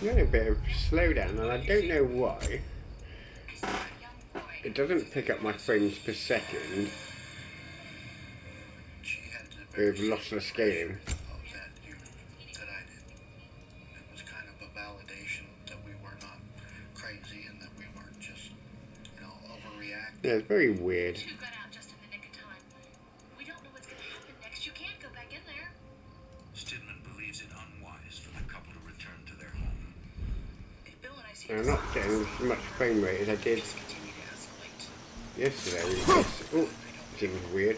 got a bit of slowdown, and I don't know why. It doesn't pick up my frames per second with lossless scaling. Yeah, it's very weird. You got out just in the nick of time. We don't know what's going to happen next. You can't go back in there. Stidman believes it unwise for the couple to return to their home. If Bill and I see I'm not getting as much frame rate as I did yesterday. Oh, seems weird.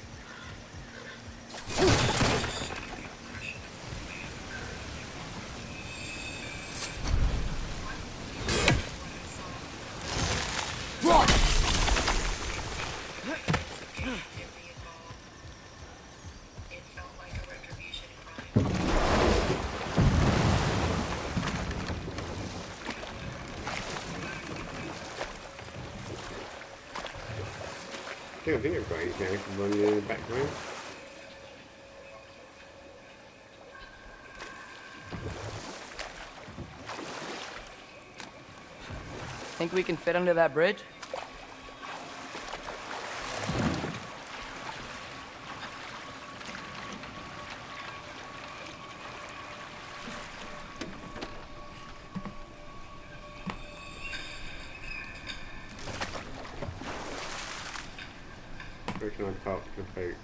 I don't think I've got anything I can run in the background. Think we can fit under that bridge? Where can I park the boat?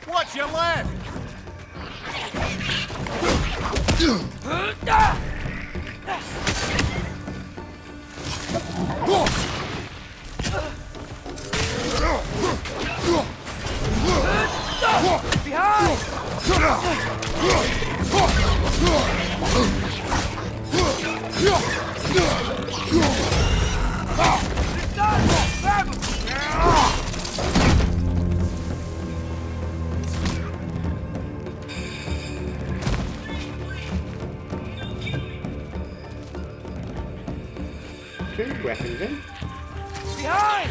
Watch your left! Two weapons in. Behind!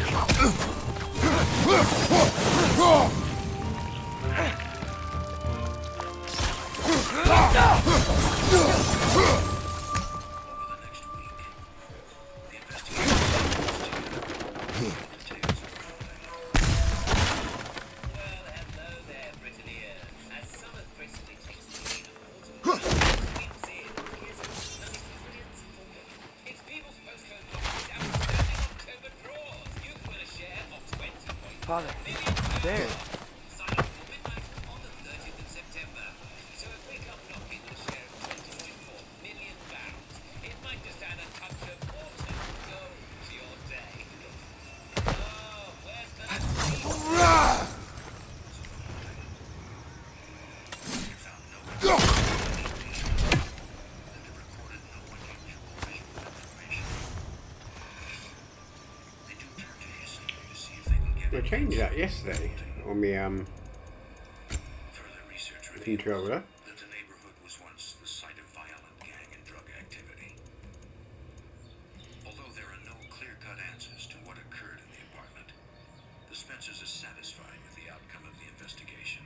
Father, there. I changed that yesterday on the controller. That the neighborhood was once the site of violent gang and drug activity. Although there are no clear-cut answers to what occurred in the apartment, the Spencers are satisfied with the outcome of the investigation.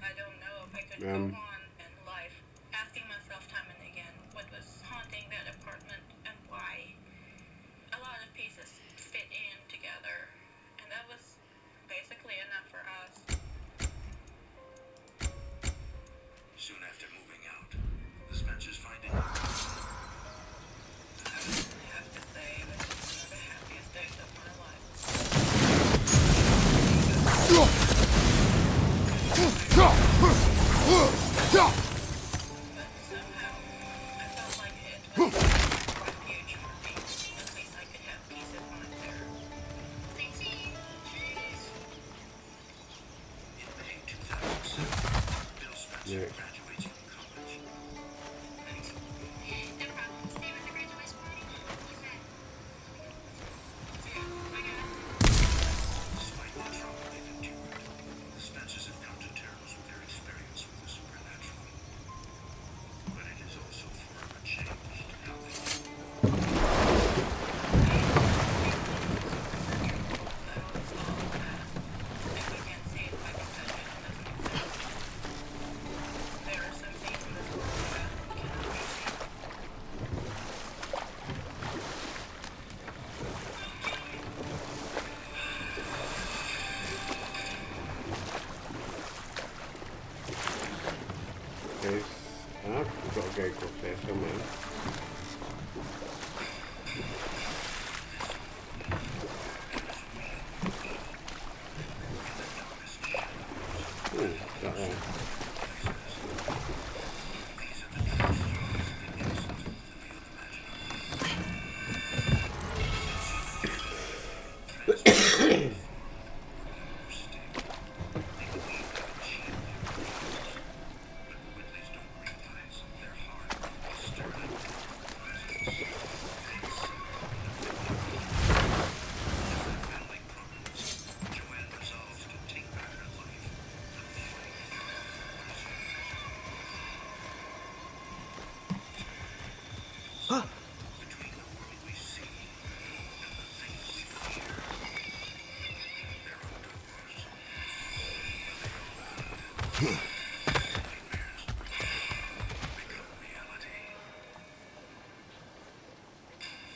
I don't know if I could go on in life asking myself time and again what was haunting that apartment and why. A lot of pieces fit in together, and that was basically enough for us. Soon after moving out, the Spencers find it. I have to say that it's one of the happiest days of my life.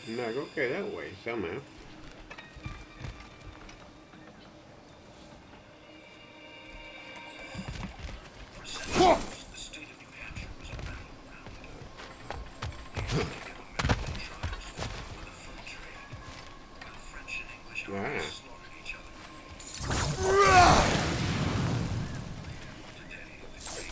No, I got to go that way somehow. For centuries, the state of New Hampshire was a battleground. The Native American tribes fought over the fur trade, while French and English armies slaughtered each other. Today, the great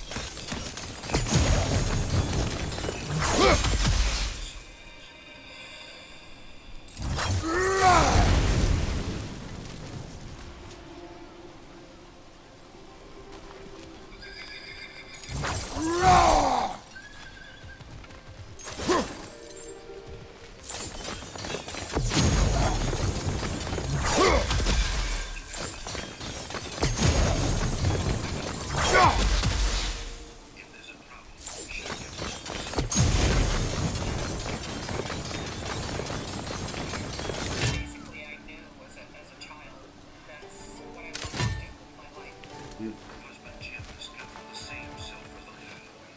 Basically, I knew as a child that's what I wanted to do with my life. Her husband Jim has come from the same self-reliant home.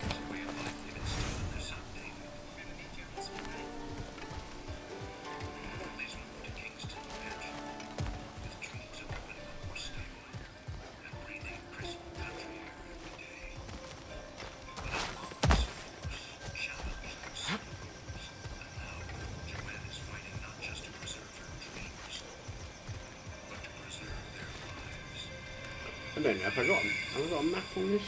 It's a way of life they've instilled in their son David. Families moved to Kingston, New Hampshire, with dreams of opening a horse stable and breathing crisp country air every day. But a lawless force challenged their simple goals, and now Joanne is fighting not just to preserve her dreams, but to preserve their lives. I don't know if have I got a map on this?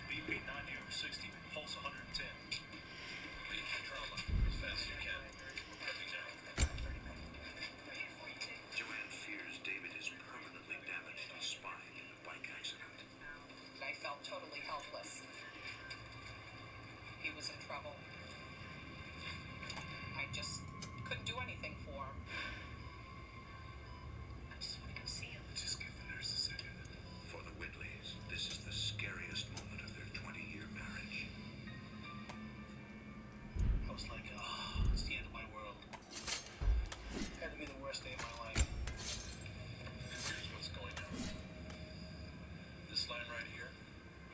BP 90 over 60, pulse 110. Leave trauma as fast as you can. Prepping now. Joanne fears David is permanently damaged his spine in a bike accident. I felt totally helpless. He was in trouble. I just couldn't do anything for him. I just want to go see him. Just give the nurse a second. For the Whitleys, this is the scariest moment of their 20-year marriage. I was like, oh, it's the end of my world. Had to be the worst day of my life. Here's what's going on. This line right here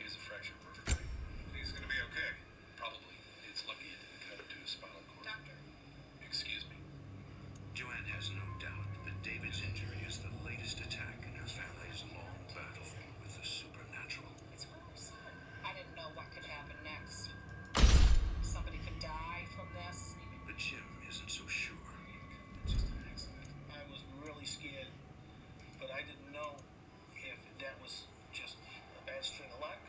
is a fractured vertebrae. He's gonna be okay. Probably. It's lucky it didn't cut into his spinal cord. Doctor. Excuse me. Joanne has no doubt that David's injury is the latest attack in her family's long battle with the supernatural. It's what I'm saying. I didn't know what could happen next. Somebody could die from this. But Jim isn't so sure. It's just an accident. I was really scared, but I didn't know if that was just a bad string of luck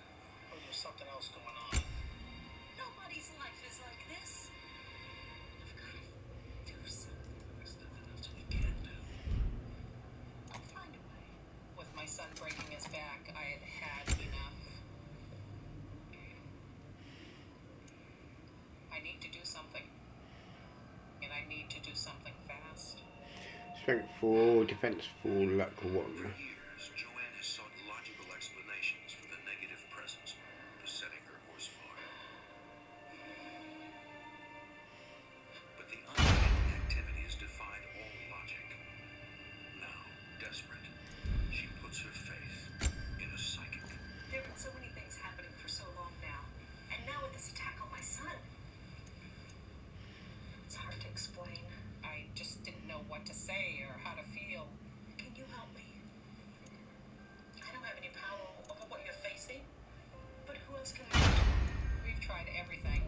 or there was something else going on. Nobody's life is like this. I've got to do something. There's nothing else we can do. I'll find a way. With my son breaking his back, I had had enough. I need to do something. And I need to do something fast. Strength 4, defense 4, luck 1. For years, Joanne has sought logical explanations for the negative presence besetting her horse farm. But the uncanny activity has defied all logic. Now, desperate, she puts her faith in a psychic. There have been so many things happening for so long now. And now with this attack on my son. It's hard to explain. I just didn't know what to say or how to feel. Can you help me? I don't have any power over what you're facing. But who else can help? We've tried everything.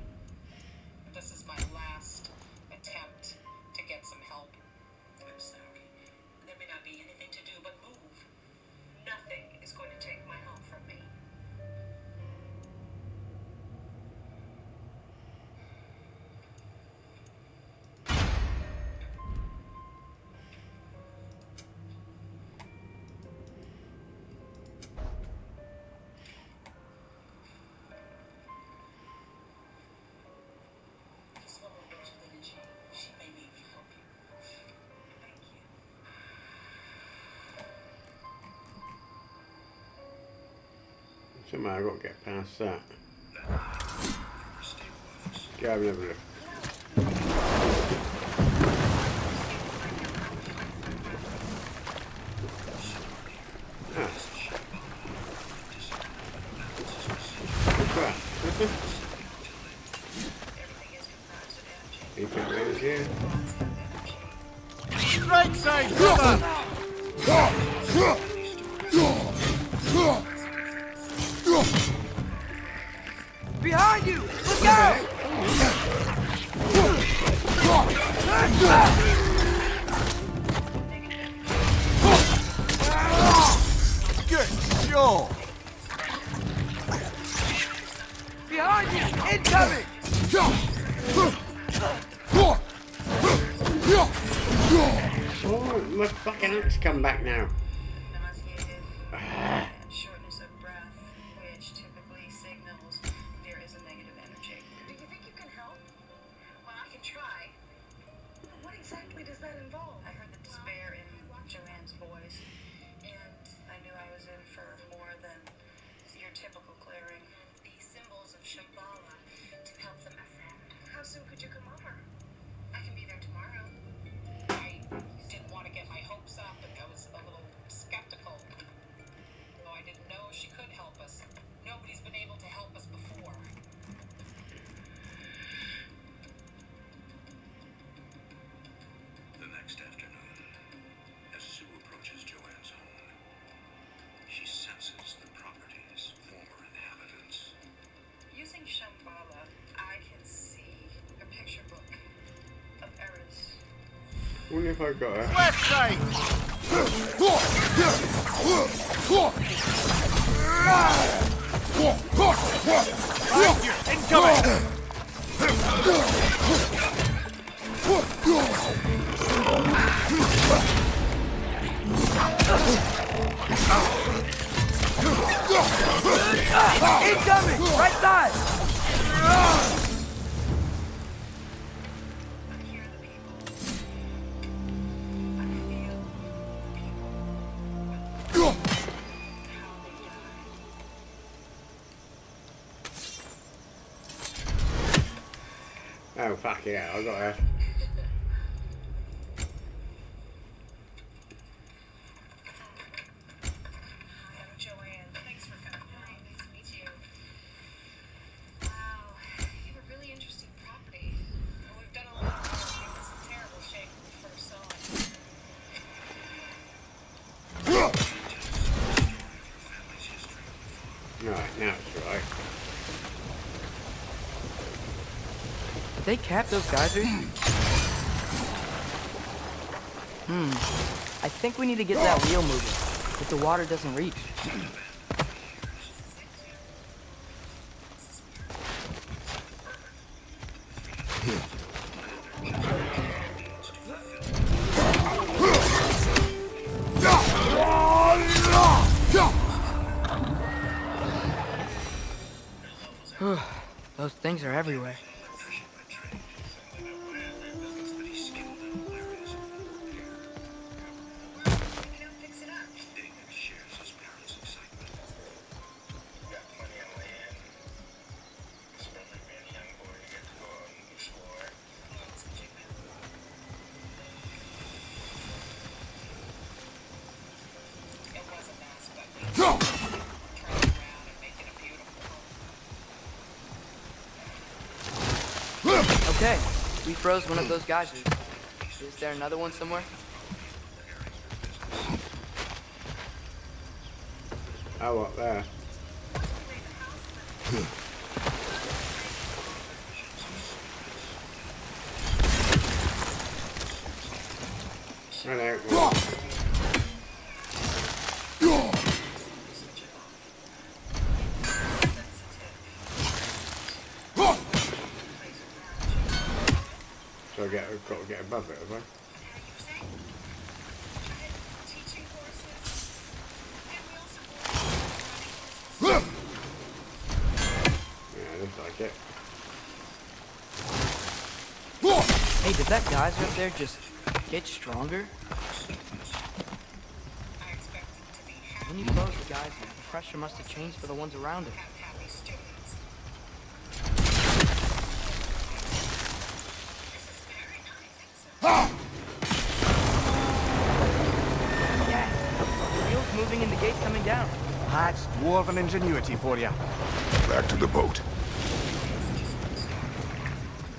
This is my last attempt to get some help. I'm sorry. There may not be anything to do but move. Nothing is going to take my help from me. Just let her go to the energy. She may need me help you. Thank you. Somehow I've got to get past that. That night, from her stable office, Go have another look. Behind you! Look out! Good show. Behind you! Incoming! Oh, my fucking axe come back now. Nauseated and shortness of breath, which typically signals there is a negative energy. Do you think you can help? Well, I can try. What exactly does that involve? I heard the despair in Joanne's voice, and I knew I was in for more than your typical clearing. The symbols of Shambhala to help them ascend. How soon could you come over? I can be there tomorrow. I didn't want to get my hopes up, and I was a little skeptical. Though I didn't know she could help us. Nobody's been able to help us before. The next afternoon, as Sue approaches Joanne's home, she senses the property's former inhabitants. Using Shambhala, I can see a picture book of errors. Wonder if I got her. Left side. Behind you. Incoming. Incoming! Right side! I hear the people. I feel the people. How they die. Oh, fuck yeah, I got her. I'm Joanne. Thanks for coming. Hi, nice to meet you. Wow, you have a really interesting property. Well, we've done a lot of work. It's in terrible shape when we first saw it. Right, now it's right. Did they cap those geysers? I think we need to get that wheel moving, if the water doesn't reach. Those things are everywhere. Okay, we froze one of those geysers. Is there another one somewhere? Oh, up there. Hello. So I've got to get above it, have I? Teaching courses. And we also Yeah, looks like it. Hey, did that geyser up there just get stronger? I expect them to be When you close the geyser, the pressure must have changed for the ones around it. happy students. Yeah, the wheel's moving and the gate's coming down. That's dwarven ingenuity for you. Back to the boat.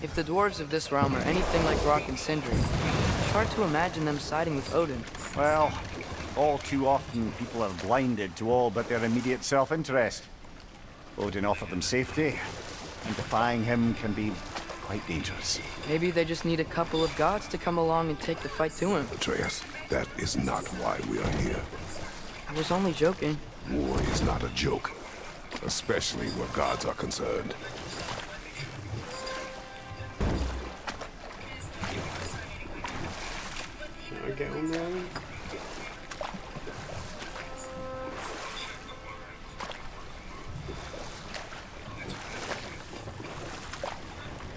If the dwarves of this realm are anything like Rock and Sindri, hard to imagine them siding with Odin. Well, all too often people are blinded to all but their immediate self-interest. Odin offered them safety, and defying him can be quite dangerous. Maybe they just need a couple of gods to come along and take the fight to him. Atreus, that is not why we are here. I was only joking. War is not a joke, especially where gods are concerned. Can I get on there?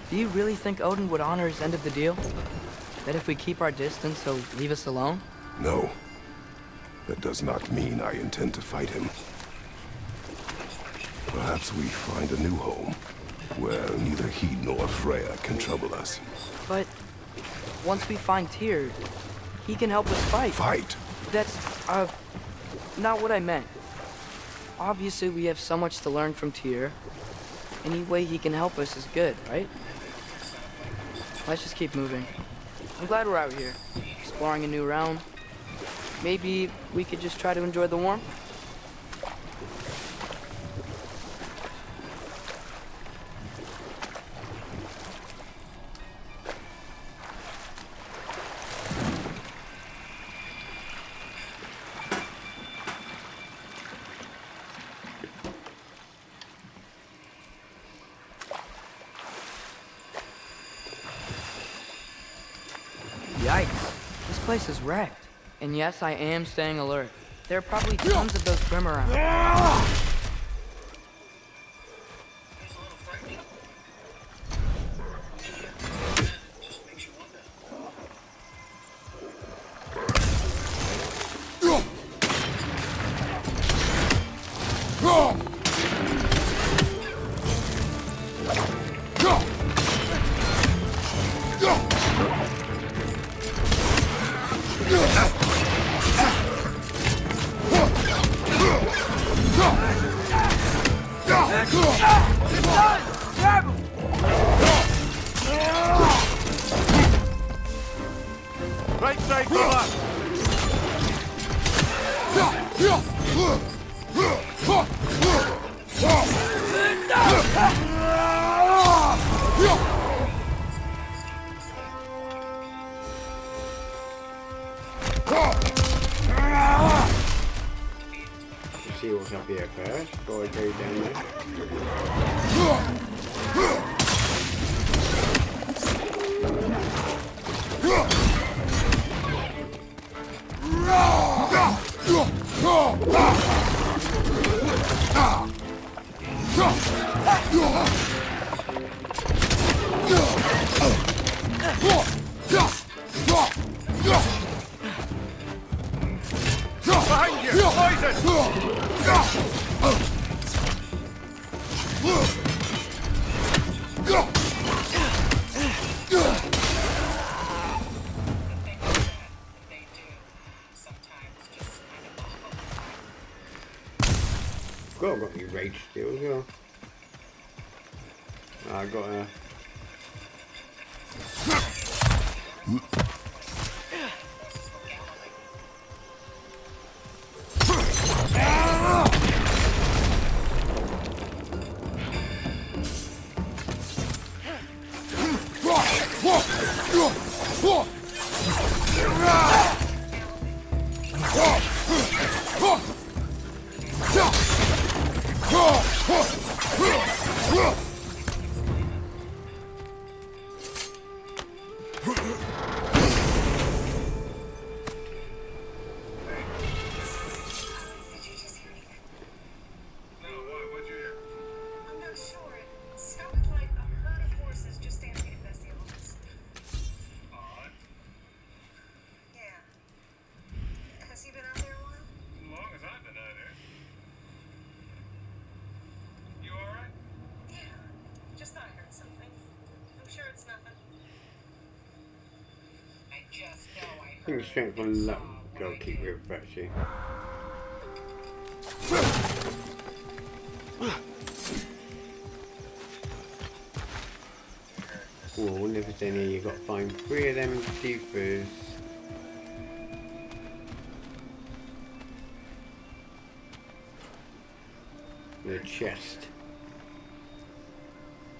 Do you really think Odin would honor his end of the deal? That if we keep our distance, he'll leave us alone? No. That does not mean I intend to fight him. Perhaps we find a new home, where neither he nor Freya can trouble us. But once we find Tyr, he can help us fight. Fight? That's, not what I meant. Obviously, we have so much to learn from Tyr. Any way he can help us is good, right? Let's just keep moving. I'm glad we're out here, exploring a new realm. Maybe we could just try to enjoy the warmth? Yikes, this place is wrecked. And yes, I am staying alert. There are probably tons of those Grim around. Here's a little frightening. Just makes you wonder. Right side, brother! See what's up here first before I go down there. Behind you! Poison! Got me rage still as well. I got a. I think strength and luck gotta keep with actually. Oh, I wonder if it's any. You've got to find 3 of them deepers. The chest.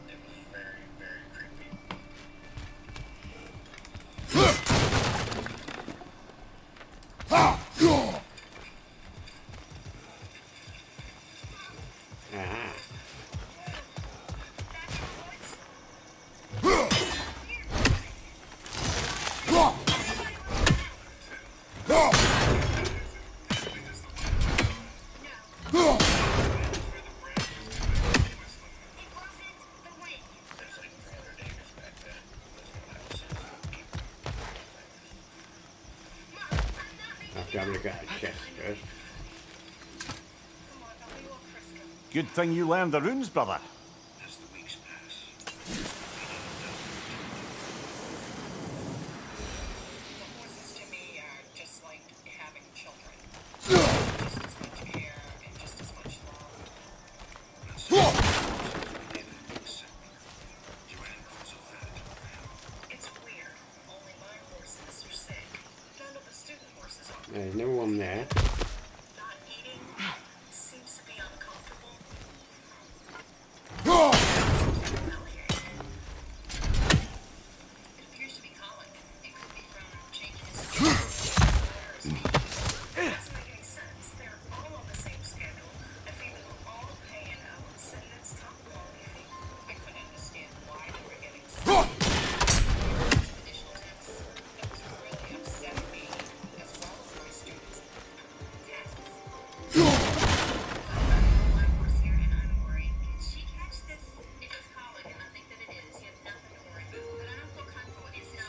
It was very, very creepy. Ah. There's like 300 acres back there. There's no houses, no people. I have to have a look at the chest first. Good thing you learned the runes, brother. As the weeks pass, The horses to me are just like having children. Just as much care and just as much love. It's weird. Only my horses are sick. None of the student horses are. There's no one there. Not eating seems to be uncomfortable. It appears to be colic. It could be from changing his schedule. It doesn't make any sense. They're all on the same schedule. I think they were all paying out sedatives, top quality thing. I couldn't understand why they were getting additional tests. It was really upsetting me as well as my students. Tests. My horse here and I'm worried. Can she catch this? It is colic and I think that it is. You have nothing to worry about. But I don't feel comfortable in this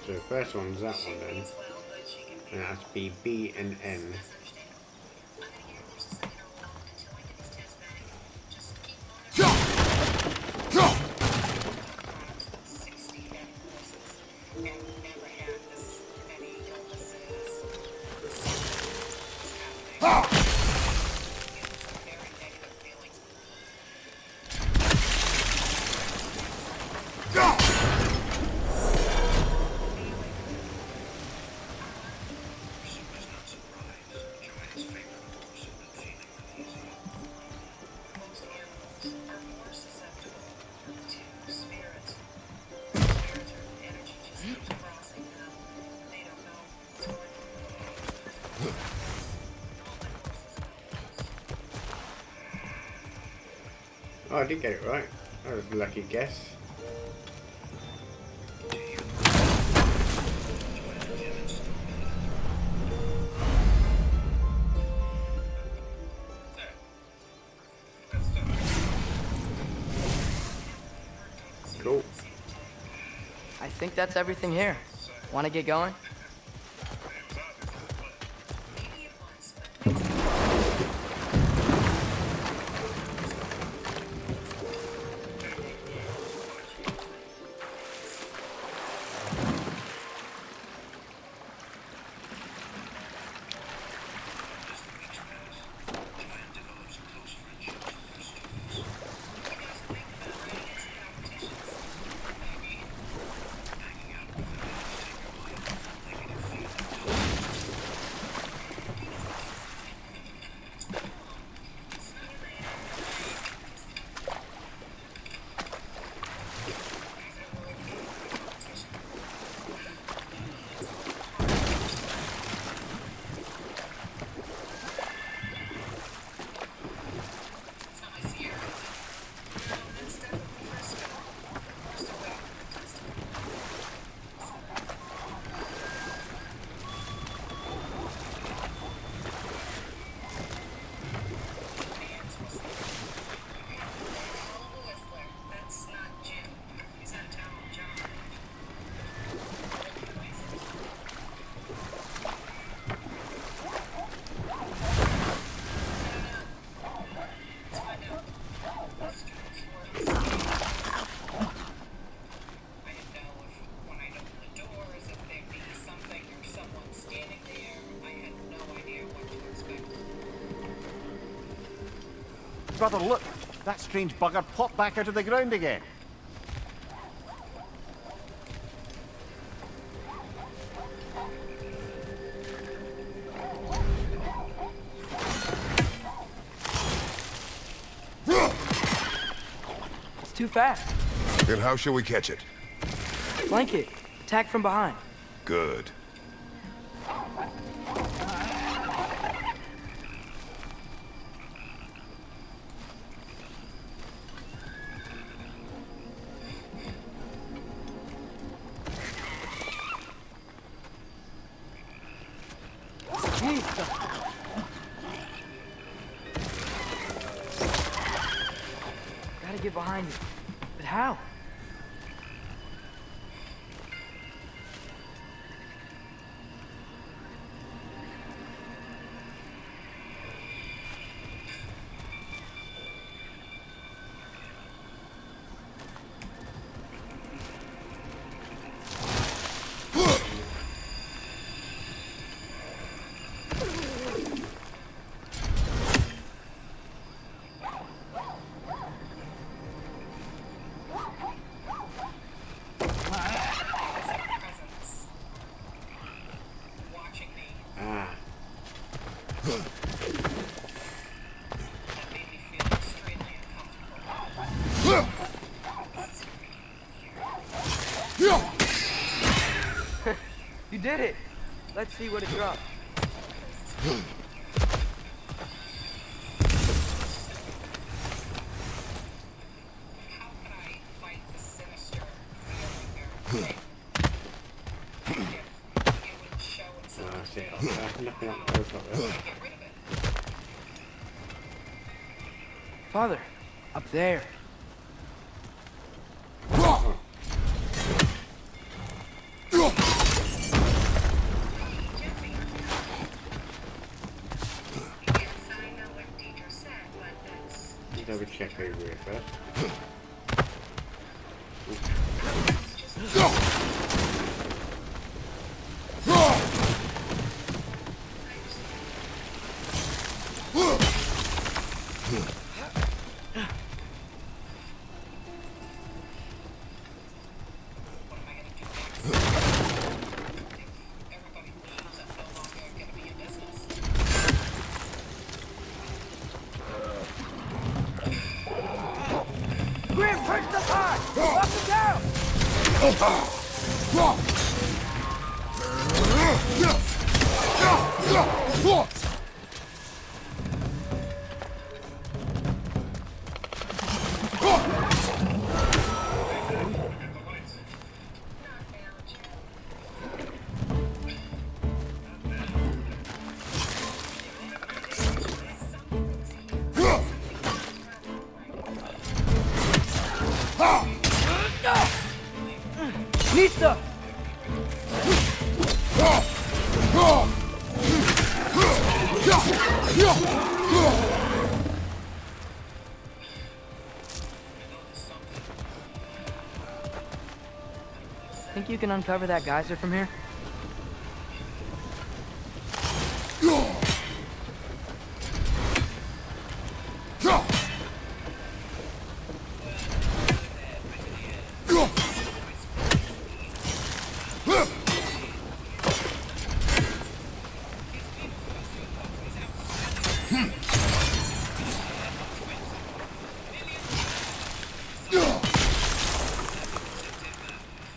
So the first one's that one then. as well, but she can And it has to be B and N. That's understandable. I'm gonna get her horses in a row until I get these tests back. Just keep on 60 head horses and never had this many illnesses. It's happening. It was a very negative feeling. She was not surprised. Joanne's favorite horse had been feeling uneasy. Most animals are more susceptible to spirits. Spirits or energy just keeps crossing them. They don't know what's going on. All my horses know. Oh, I did get it right. That was a lucky guess. Cool. I think that's everything here. Want to get going? Maybe it was, but As the weeks pass, Joanne develops a close friendship with her students. you guys think about writing into competitions. Maybe. Hanging out with them helps take her mind off the negative feelings. See you later. That's how I see her. That's definitely her skill. We're still waiting for the test. That's not Jim. He's out of town with John. Let's find out. The students were I didn't know if when I'd open the doors, if there'd be something or someone standing there. I had no idea what to expect. Brother, look! That strange bugger popped back out of the ground again. too fast. Then how shall we catch it? Flank it. Attack from behind. Good. Gotta get behind you. But how? Watching me. Ah. That made me feel extremely uncomfortable. You did it! Let's see what it dropped. How can I fight the sinister feeling there? If it would show itself Ah, to see. me. Nothing up close like that. Get rid of it. Father, up there. Jesse. Yes, I know what Deidre said, but that's Just double check over here first. what am I gonna do next? If everybody leaves, I'm no longer gonna be in business. Grim, push the high! Up and down! Not now, Jen. Nista! Think you can uncover that geyser from here?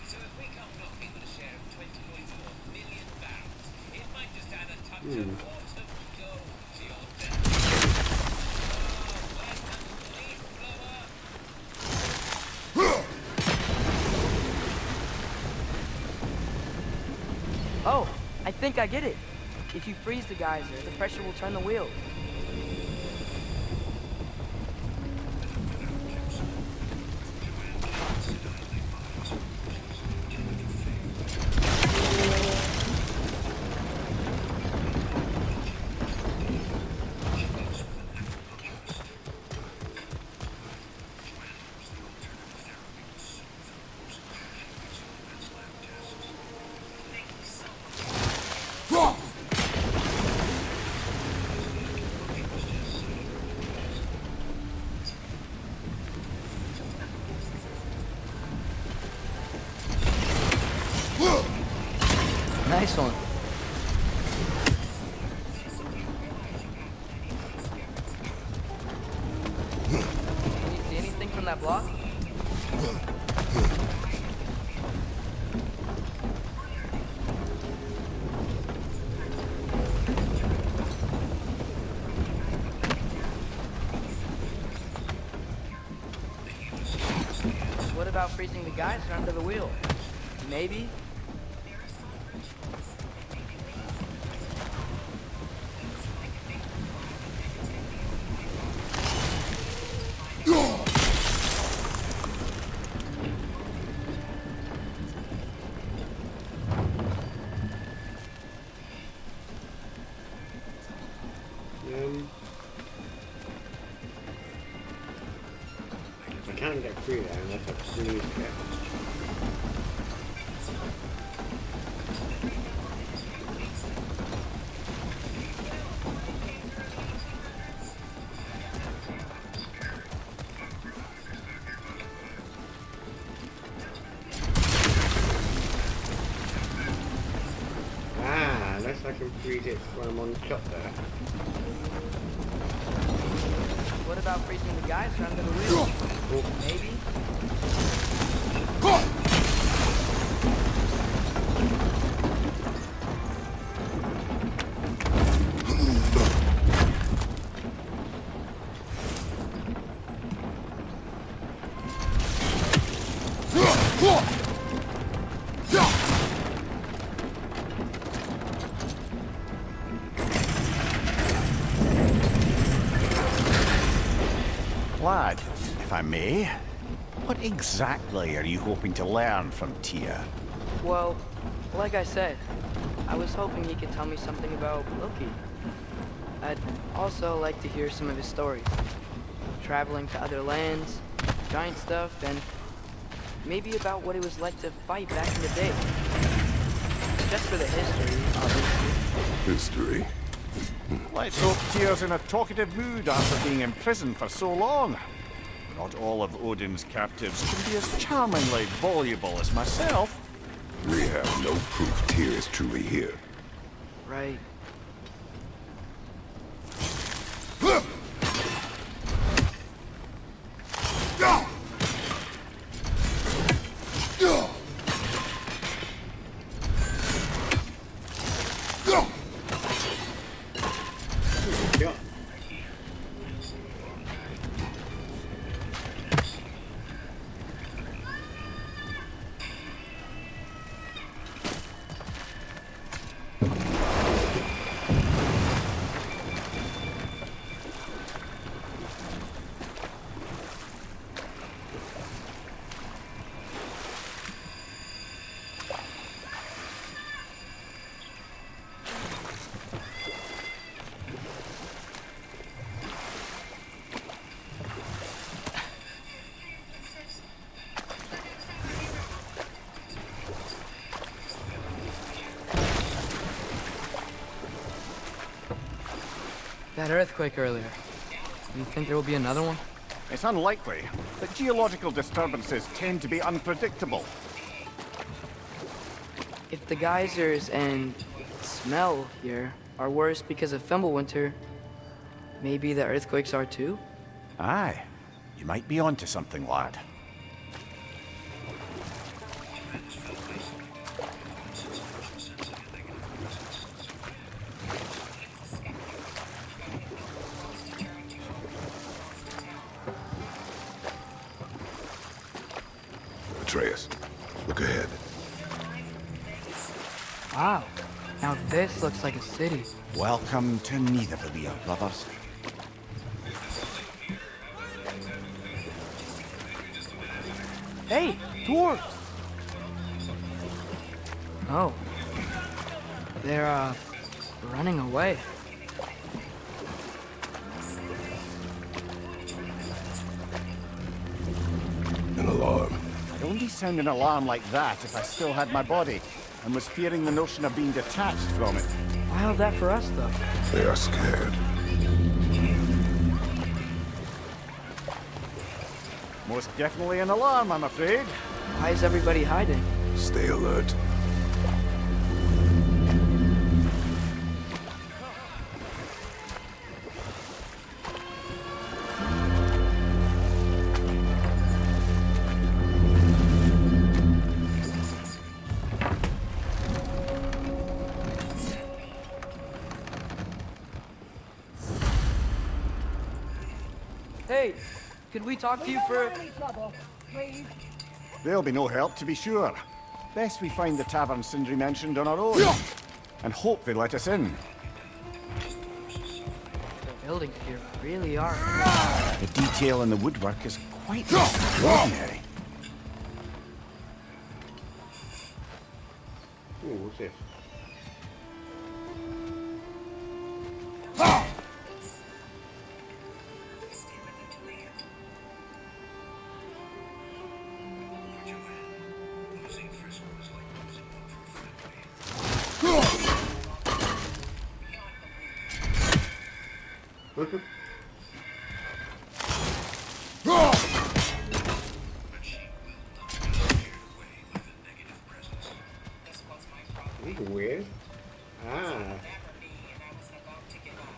So if we come knocking with a share of 20.4 million barrels, it might just add a touch of water gold to your debt. Oh, when the leaf blower. Oh, I think I get it. If you freeze the geyser, the pressure will turn the wheel. Nice one. Can you see anything from that block? freezing the guys under the wheel? Maybe? I can't get through there unless I sneeze it. Ah, unless I can freeze it when I'm on top there. What about freezing the guys under the wheel? Maybe? Lad, if I may, what exactly are you hoping to learn from Tia? Well, like I said, I was hoping he could tell me something about Loki. I'd also like to hear some of his stories. Traveling to other lands, giant stuff, and maybe about what it was like to fight back in the day. Just for the history, obviously. History. Let's hope Tia's in a talkative mood after being in prison for so long. Not all of Odin's captives can be as charmingly voluble as myself. We have no proof Tyr is truly here. Right. Yeah. That earthquake earlier. Do you think there will be another one? It's unlikely, but geological disturbances tend to be unpredictable. If the geysers and smell here are worse because of Fimbulwinter, maybe the earthquakes are too? Aye, you might be onto something, lad. Atreus, look ahead. Wow. Now this looks like a city. Welcome to Nidavellir, brothers. Hey, dwarves! Oh. They're, running away. An alarm. I'd only sound an alarm like that if I still had my body, and was fearing the notion of being detached from it. Why that for us, though? They are scared. Most definitely an alarm, I'm afraid. Why is everybody hiding? Stay alert. Hey, could we talk to you for... They'll be no help, to be sure. Best we find the tavern Sindri mentioned on our own. And hope they let us in. The buildings here really are. The detail in the woodwork is quite extraordinary. Ooh, what's this? Losing Frisco is like losing one from a friend. But she will not be scared away by the negative presence. This was my problem. These are weird. Ah. Never be, and I was about to give up.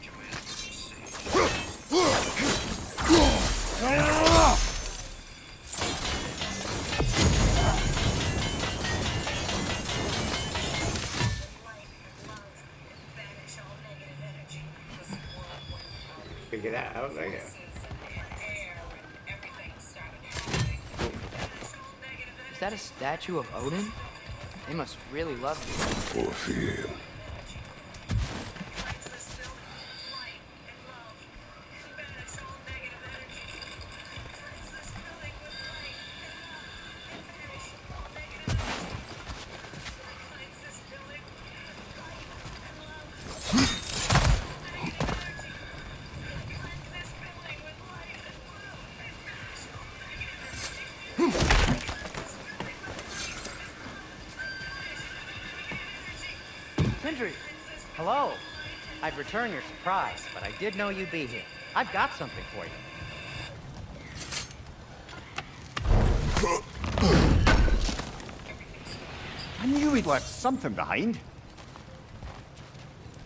Joanne was safe. Banish all negative energy. This world went out. Figure that out later. Air and everything started happening. Banish all negative energy. Is that a statue of Odin? They must really love you. Or fear him. Cleanse this building with light and love. Banish all negative energy. Cleanse this building with light and love. Banish all negative energy. Cleanse this building with light and love. Negative energy. Cleanse this building with light and love. Banish all negative energy. Sindri! Hello. I'd return your surprise, but I did know you'd be here. I've got something for you. I knew he'd left something behind.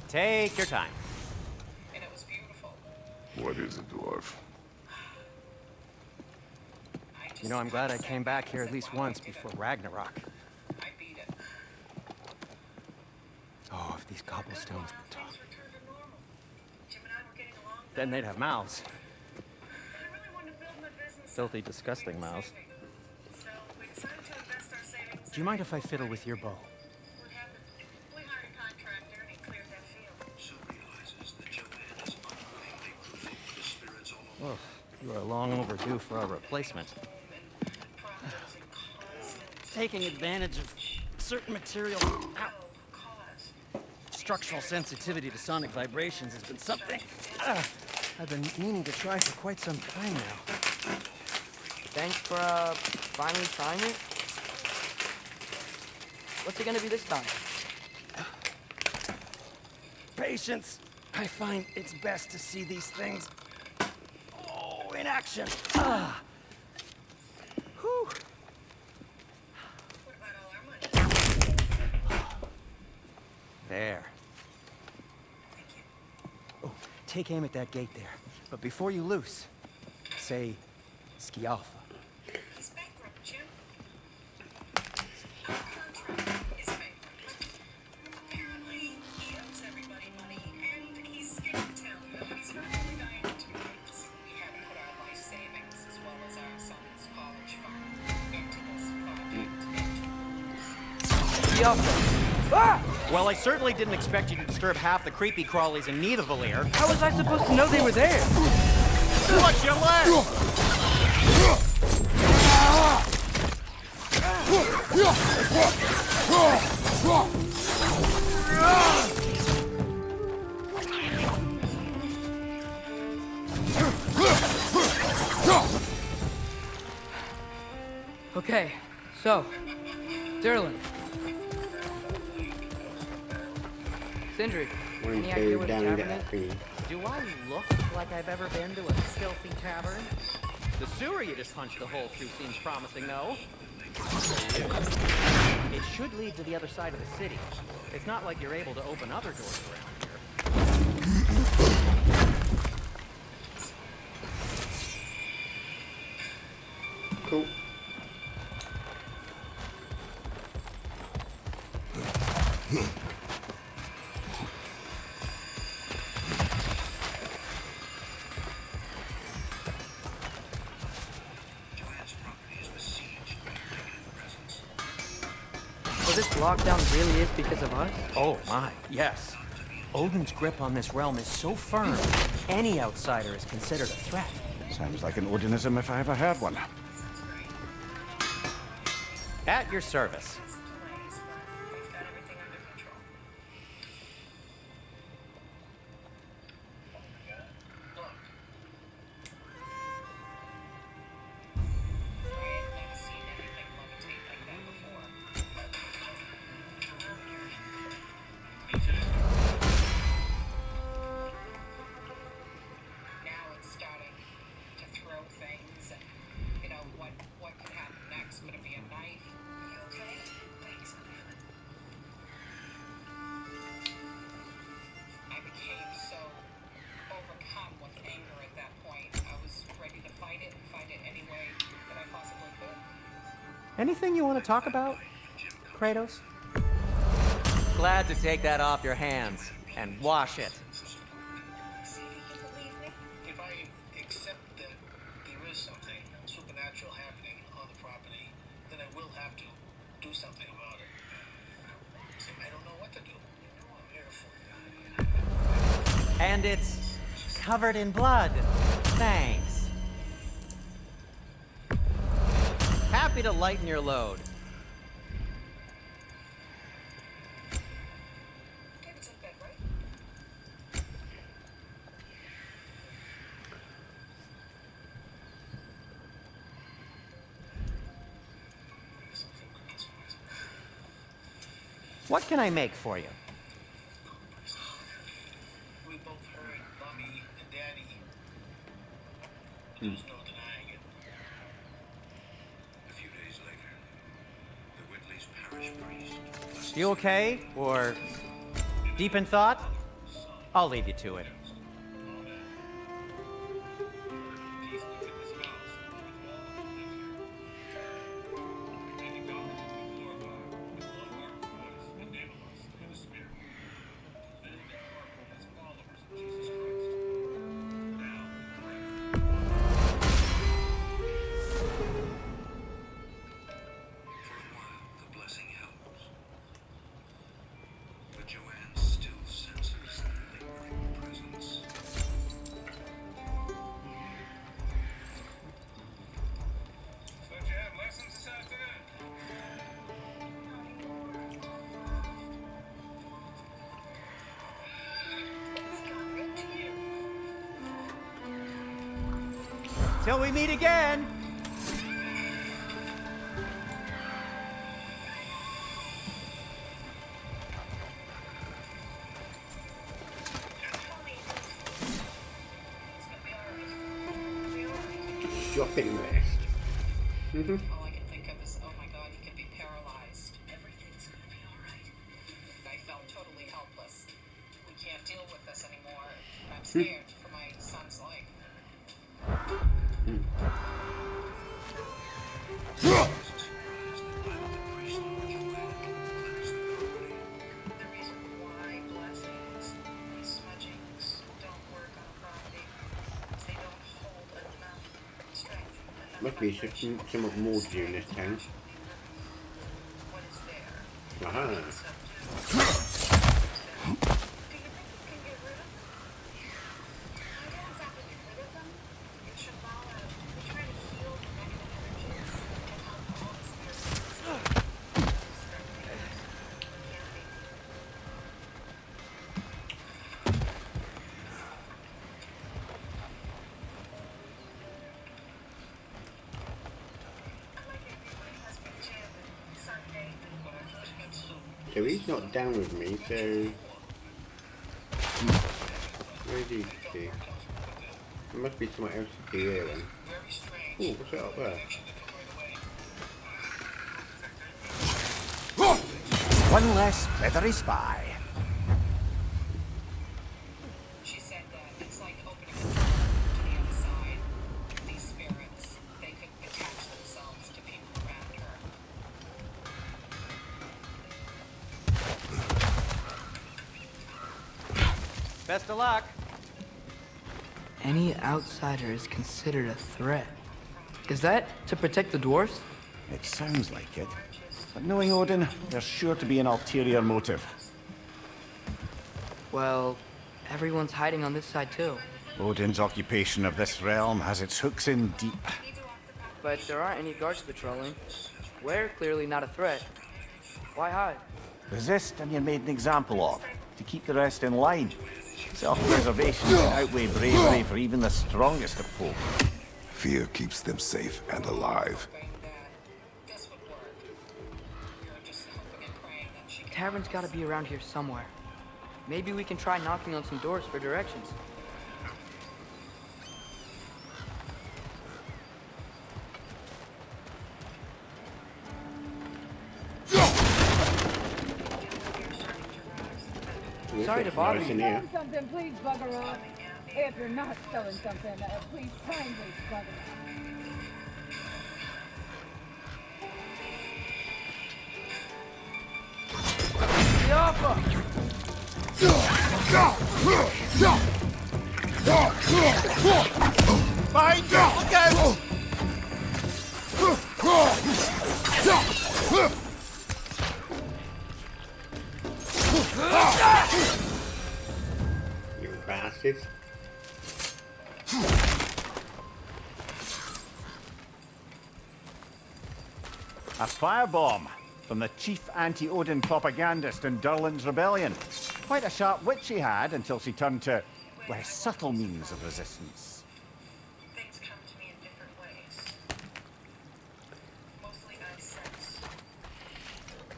Take your time. And it was beautiful. What is it, dwarf? I just You know, I'm glad I came back here at least once before Ragnarok. I beat it. Oh, if these cobblestones could talk. Things returned to normal. Jim and I were getting along. Then they'd have mouths. I really wanted to build my business. Filthy, disgusting mouths. So we decided to invest our savings. Do you mind if I fiddle with your bow? What happened? We hired a contractor and he cleared that field. Sue realizes that Joanne has unwittingly provoked the spirits all over. Oh, you are long overdue for a replacement. Problems and constant Taking advantage of certain material. Ow. cause. Structural sensitivity to sonic vibrations has been something I've been meaning to try for quite some time now. Thanks for, finally trying it. What's it gonna be this time? Patience. I find it's best to see these things, in action. Whew. What about all our money? There. Oh, take aim at that gate there. But before you loose, say Skialfa. He's bankrupt, Jim. Our contract is bankrupt. Apparently, he owes everybody money, and he's scared to tell. He's not only dying in 2 weeks. We had to put our life savings as well as our son's college fund into this project. Yelpa! Ah! Well, I certainly didn't expect you to disturb half the creepy crawlies in Nidavellir. How was I supposed to know they were there? Watch your leg! Okay, so, Derlin. Sindri, One any idea two what a down tavern that is? thing. Do I look like I've ever been to a filthy tavern? The sewer you just punched a hole through seems promising, though. It should lead to the other side of the city. It's not like you're able to open other doors around here. Cool. this lockdown really is because of us? Oh my, yes. Odin's grip on this realm is so firm, any outsider is considered a threat. Sounds like an Odinism if I ever heard one. At your service. We've got everything under control. I've never seen anything levitate like that before. Now it's starting to throw things and, you know, what could happen next? Could it be a knife? You okay? Thanks. I became so overcome with anger at that point. I was ready to fight it any way that I possibly could. Anything you want to talk about, Kratos? Glad to take that off your hands and wash it. See if you believe me. If I accept that there is something supernatural happening on the property, then I will have to do something about it. See, I don't know what to do. I'm here for you. And it's covered in blood. Thanks. Happy to lighten your load. David's in bed, right? What can I make for you? We both heard Mommy and Daddy. There's no denying it. A few days later, the Whitley's parish priest. You okay? Or deep in thought? I'll leave you to it. For a while, the blessing helps. But Joanne still senses the lingering presence. So did you have lessons this afternoon? Till we meet again! Shopping list. All I can think of is, oh my god, he could be paralyzed. Everything's gonna be alright. I felt totally helpless. We can't deal with this anymore. I'm scared for my son's life. The reason why blessings and smudgings don't work on a property is they don't hold enough strength. Enough Must be vibration. somewhat more to do in this town. What is there? Aha. Do you think you can get rid of them? I don't exactly get rid of them. In Shambhala, we try to heal the negative energies and help all the spirits. So he's not down with me, so... Where is he? There must be somewhere else to do here then. Oh, what's that up there? One less feathery spy. She said that it's like opening a door to the other side. These spirits, they could attach themselves to people around her. Best of luck. Any outsider is considered a threat. Is that to protect the dwarves? It sounds like it. But knowing Odin, there's sure to be an ulterior motive. Well, everyone's hiding on this side too. Odin's occupation of this realm has its hooks in deep. But there aren't any guards patrolling. We're clearly not a threat. Why hide? Resist and you're made an example of, to keep the rest in line. Self-preservation can outweigh bravery for even the strongest of folk. Fear keeps them safe and alive. Tavern's gotta be around here somewhere. Maybe we can try knocking on some doors for directions. Sorry to bother you. Selling something, please bugger off. If you're not selling something, please kindly bugger off. Behind you! Look out! You bastards. A firebomb from the chief anti-Odin propagandist in Durlin's rebellion. Quite a sharp wit she had until she turned to less subtle means of resistance. Things come to me in different ways. Mostly I sense.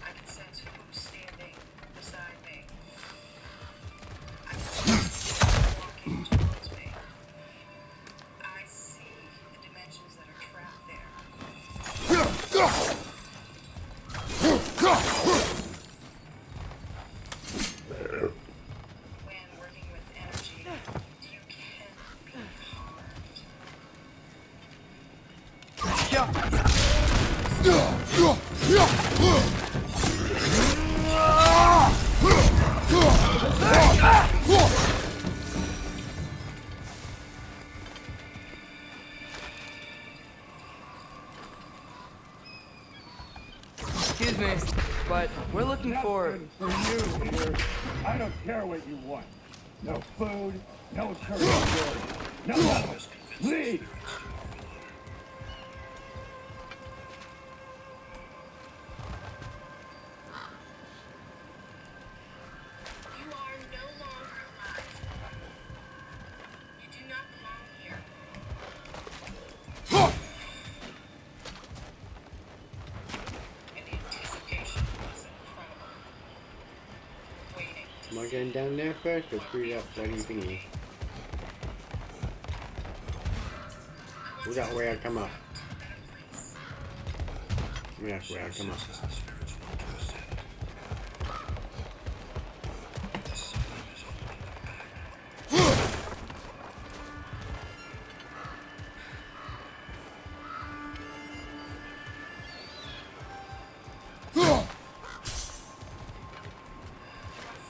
I can sense who's standing beside me. I can sense who's walking towards me. I see the dimensions that are trapped there. When working with energy, you can be harmed. Excuse me, but we're looking for... For you here, I don't care what you want. No food, no territory, no nothing. Leave! You are no longer alive. You do not belong here. And the anticipation was incredible. Waiting to Am I going down there first or through that bloody thingy? Was that where I come up? Yeah, that's where I come up.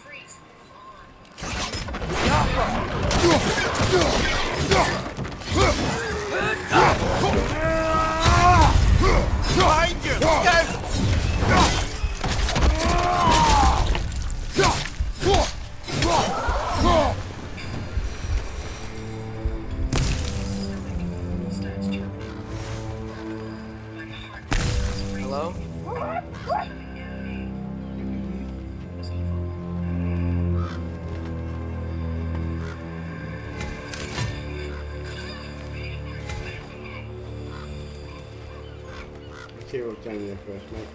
freeze Behind you! Look out! Hello? Let's see what's down there first, mate.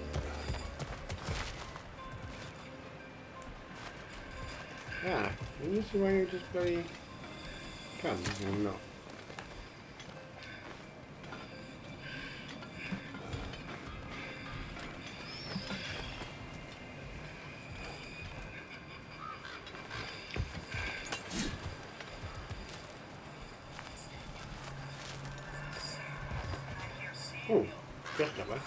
Ah, and this is where you just bloody come, or not. Oh, just that way.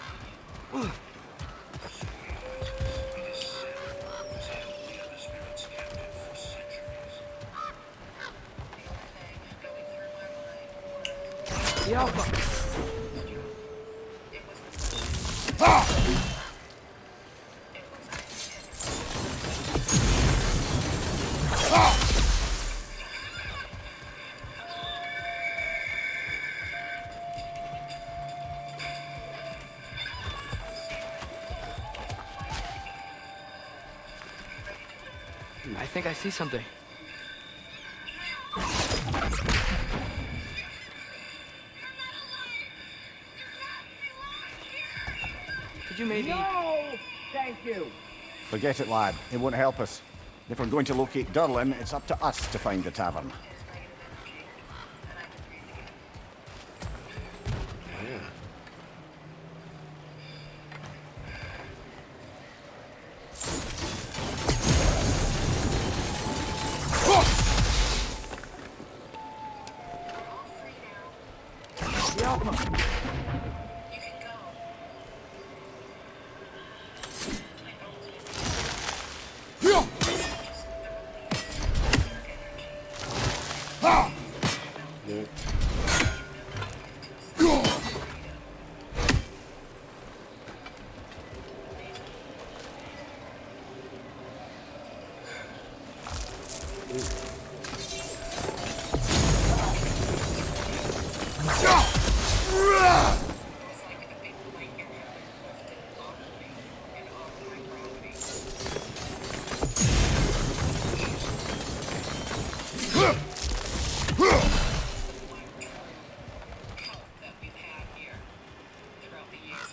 I think I see something. Could you maybe... No! Thank you. Forget it, lad. It won't help us. If we're going to locate Durlin, it's up to us to find the tavern. Yeah. You can go. Yeah. That we've had here throughout the years.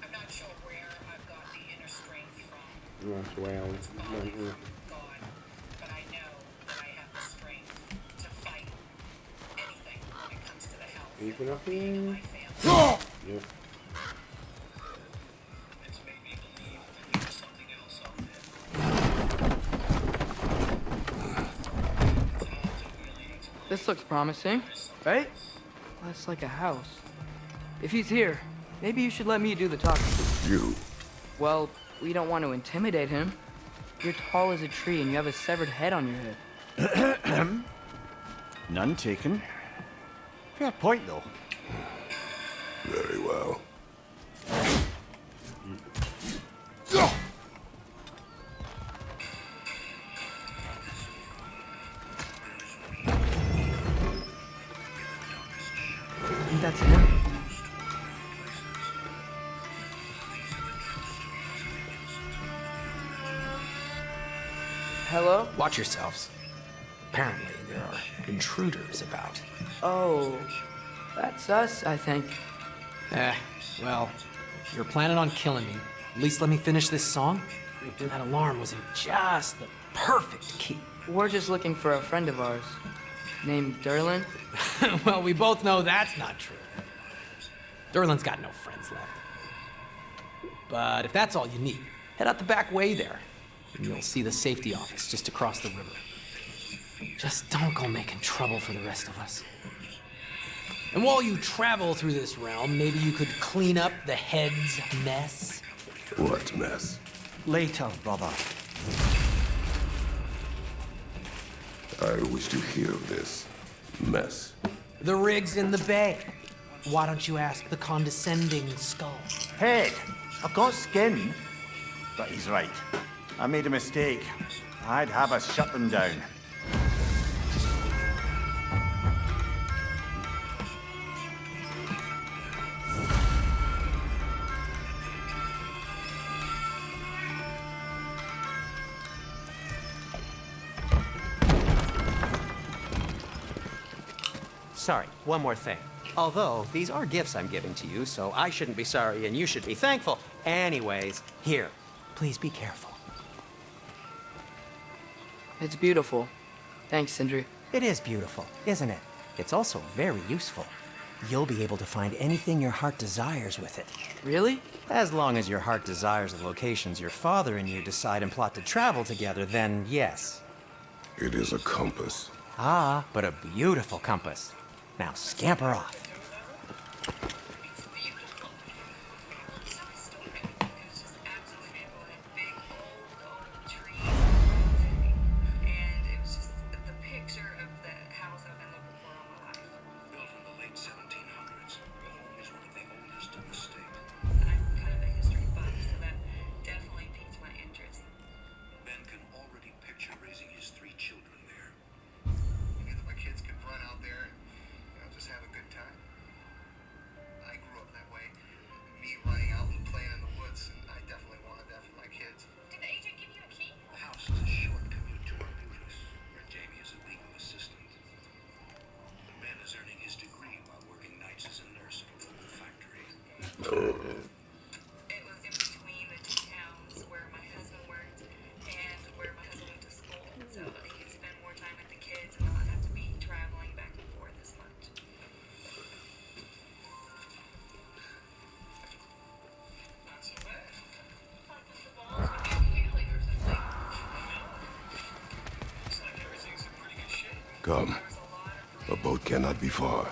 I'm not sure where I've got the inner strength from. Right, well, God, but I know that I have the strength to fight anything when it comes to the health even up of here. my family. Yep. It's made me believe that there's something else out there. It's hard to really explain. This looks promising, right? That's like a house. If he's here, maybe you should let me do the talking. You. Well, we don't want to intimidate him. You're tall as a tree and you have a severed head on your head. None taken. Fair point, though. Very well. I think that's him. Hello? Watch yourselves. Apparently, there are intruders about. Oh, that's us, I think. Well, if you're planning on killing me, at least let me finish this song. That alarm was in just the perfect key. We're just looking for a friend of ours named Durlin. Well, we both know that's not true. Durlin's got no friends left. But if that's all you need, head out the back way there, and you'll see the safety office just across the river. Just don't go making trouble for the rest of us. And while you travel through this realm, maybe you could clean up the head's mess. What mess? Later, brother. I wish to hear of this mess. The rig's in the bay. Why don't you ask the condescending skull? Head, I've got skin. But he's right. I made a mistake. I'd have us shut them down. Sorry, one more thing. Although, these are gifts I'm giving to you, so I shouldn't be sorry and you should be thankful. Anyways, here, please be careful. It's beautiful. Thanks, Sindri. It is beautiful, isn't it? It's also very useful. You'll be able to find anything your heart desires with it. Really? As long as your heart desires the locations your father and you decide and plot to travel together, then yes. It is a compass. Ah, but a beautiful compass. Now scamper off. It's beautiful. So historic. It's just absolutely beautiful. And big old trees. And it was just the picture of the house I've been looking for all my life. Built in the late 1700s, the home is one of the oldest in the state. I'm kind of a history buff, so that definitely piqued my interest. Ben can already picture raising his 3 Come. A boat cannot be far.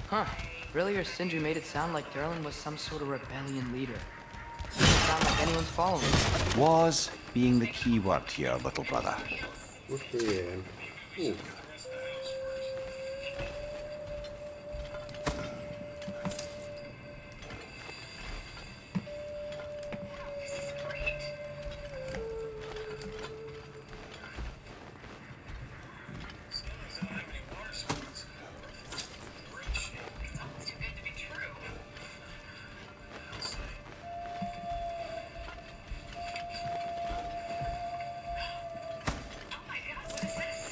Huh. Earlier, Sindri made it sound like Durlin was some sort of rebellion leader. Doesn't sound like anyone's following. Was being the key word here, little brother. What's here? Ooh.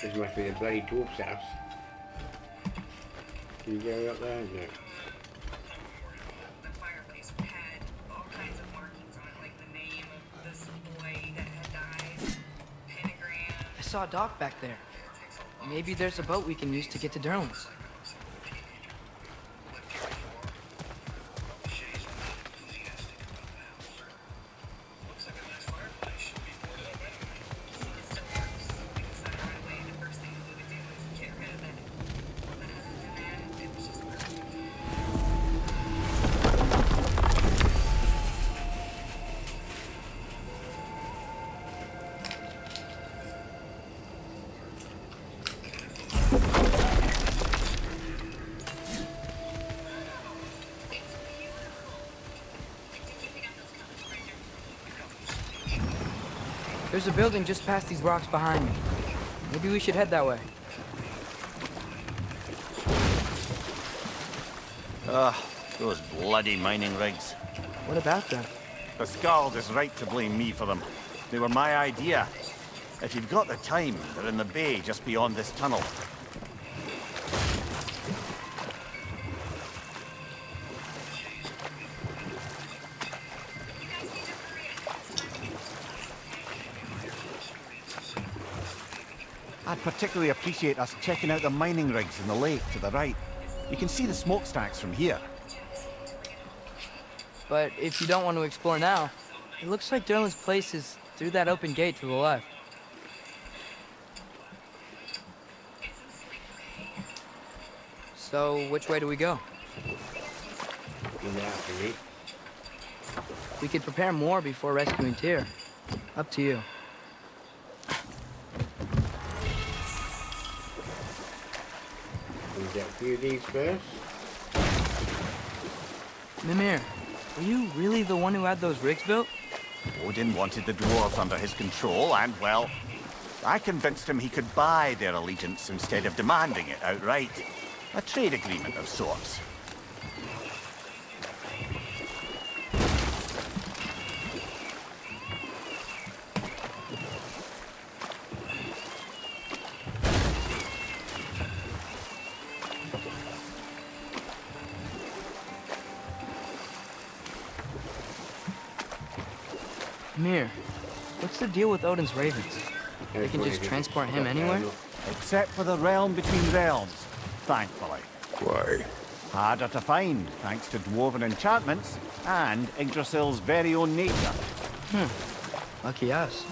This must be the bloody dwarf's house. Can you go up there? No. The fireplace had all kinds of markings on it, like the name of this boy that had died, pentagram. I saw a dock back there. Maybe there's a boat we can use to get to Durlin's. There's a building just past these rocks behind me. Maybe we should head that way. Those bloody mining rigs. What about them? The Skald is right to blame me for them. They were my idea. If you've got the time, they're in the bay just beyond this tunnel. I'd particularly appreciate us checking out the mining rigs in the lake to the right. You can see the smokestacks from here. But if you don't want to explore now, it looks like Durlin's place is through that open gate to the left. So, which way do we go? We could prepare more before rescuing Tyr. Up to you. Can we get a few of these first? Mimir, were you really the one who had those rigs built? Odin wanted the dwarves under his control, and, well, I convinced him he could buy their allegiance instead of demanding it outright. A trade agreement of sorts. Mimir, what's the deal with Odin's ravens? They can just transport him anywhere? Except for the realm between realms, thankfully. Why? Harder to find, thanks to dwarven enchantments and Yggdrasil's very own nature. Lucky us.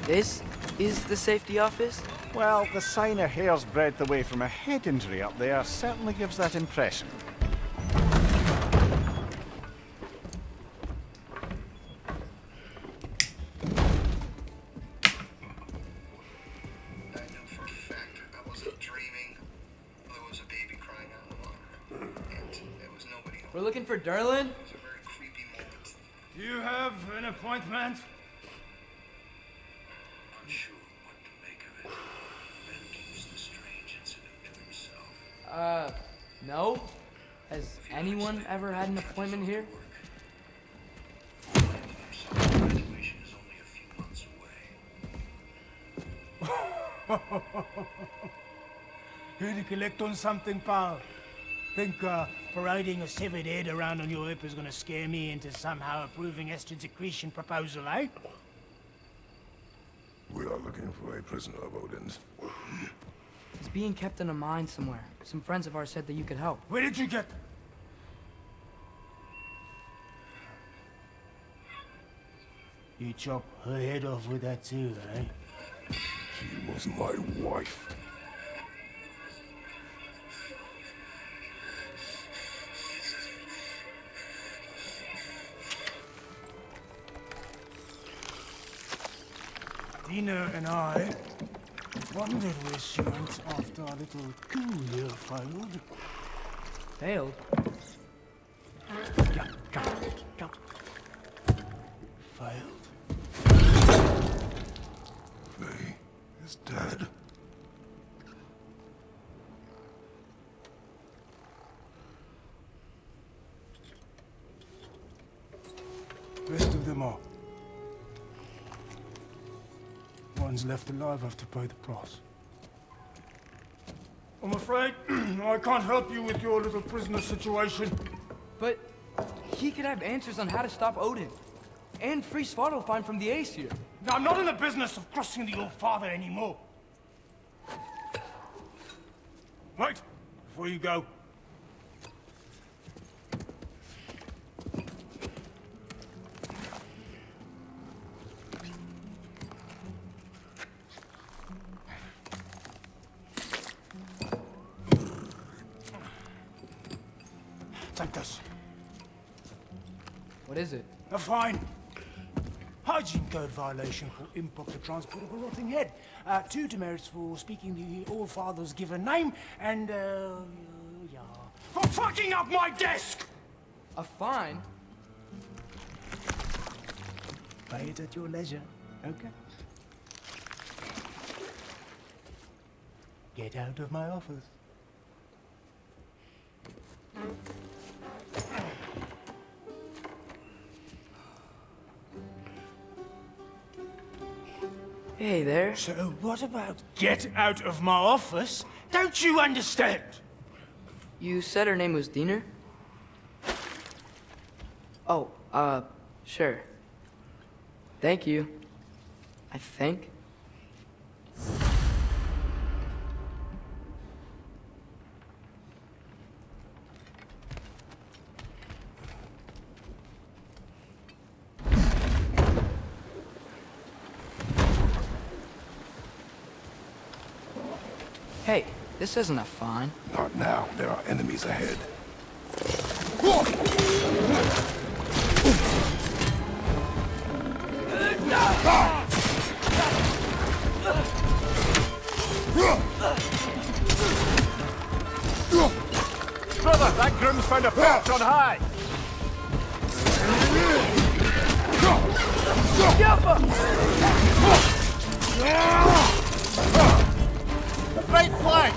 This is the safety office? Well, the sign a hair's breadth away from a head injury up there certainly gives that impression. We're looking for Durlin? Do you have an appointment? Unsure what to make of it. Ben keeps the strange incident to himself. No? Has anyone ever had an appointment here? Graduation is only a few months away. Here to collect on something, pal. Think parading a severed head around on your hip is gonna scare me into somehow approving estrogen secretion proposal, eh? We are looking for a prisoner of Odin's. He's being kept in a mine somewhere. Some friends of ours said that you could help. Where did you get... You chop her head off with that too, eh? She was my wife. Dina and I wondered where she went after our little coup here failed. Failed? Come. Failed. Faye is dead. Rest of them are. Ones left alive have to pay the price. I'm afraid I can't help you with your little prisoner situation. But he could have answers on how to stop Odin. And free Svartalfheim from the Aesir. Now, I'm not in the business of crossing the old father anymore. Right, before you go. Take this. What is it? A fine. Hygiene code violation for improper transport of a rotting head. 2 demerits for speaking the All-Father's given name, and, yeah. For fucking up my desk! A fine? Pay it at your leisure, okay? Get out of my office. Hey there. So what about get out of my office? Don't you understand? You said her name was Diener? Oh, sure. Thank you. I think. Hey, this isn't a fine. Not now. There are enemies ahead. Brother, that groom's found a perch on high! Right flank!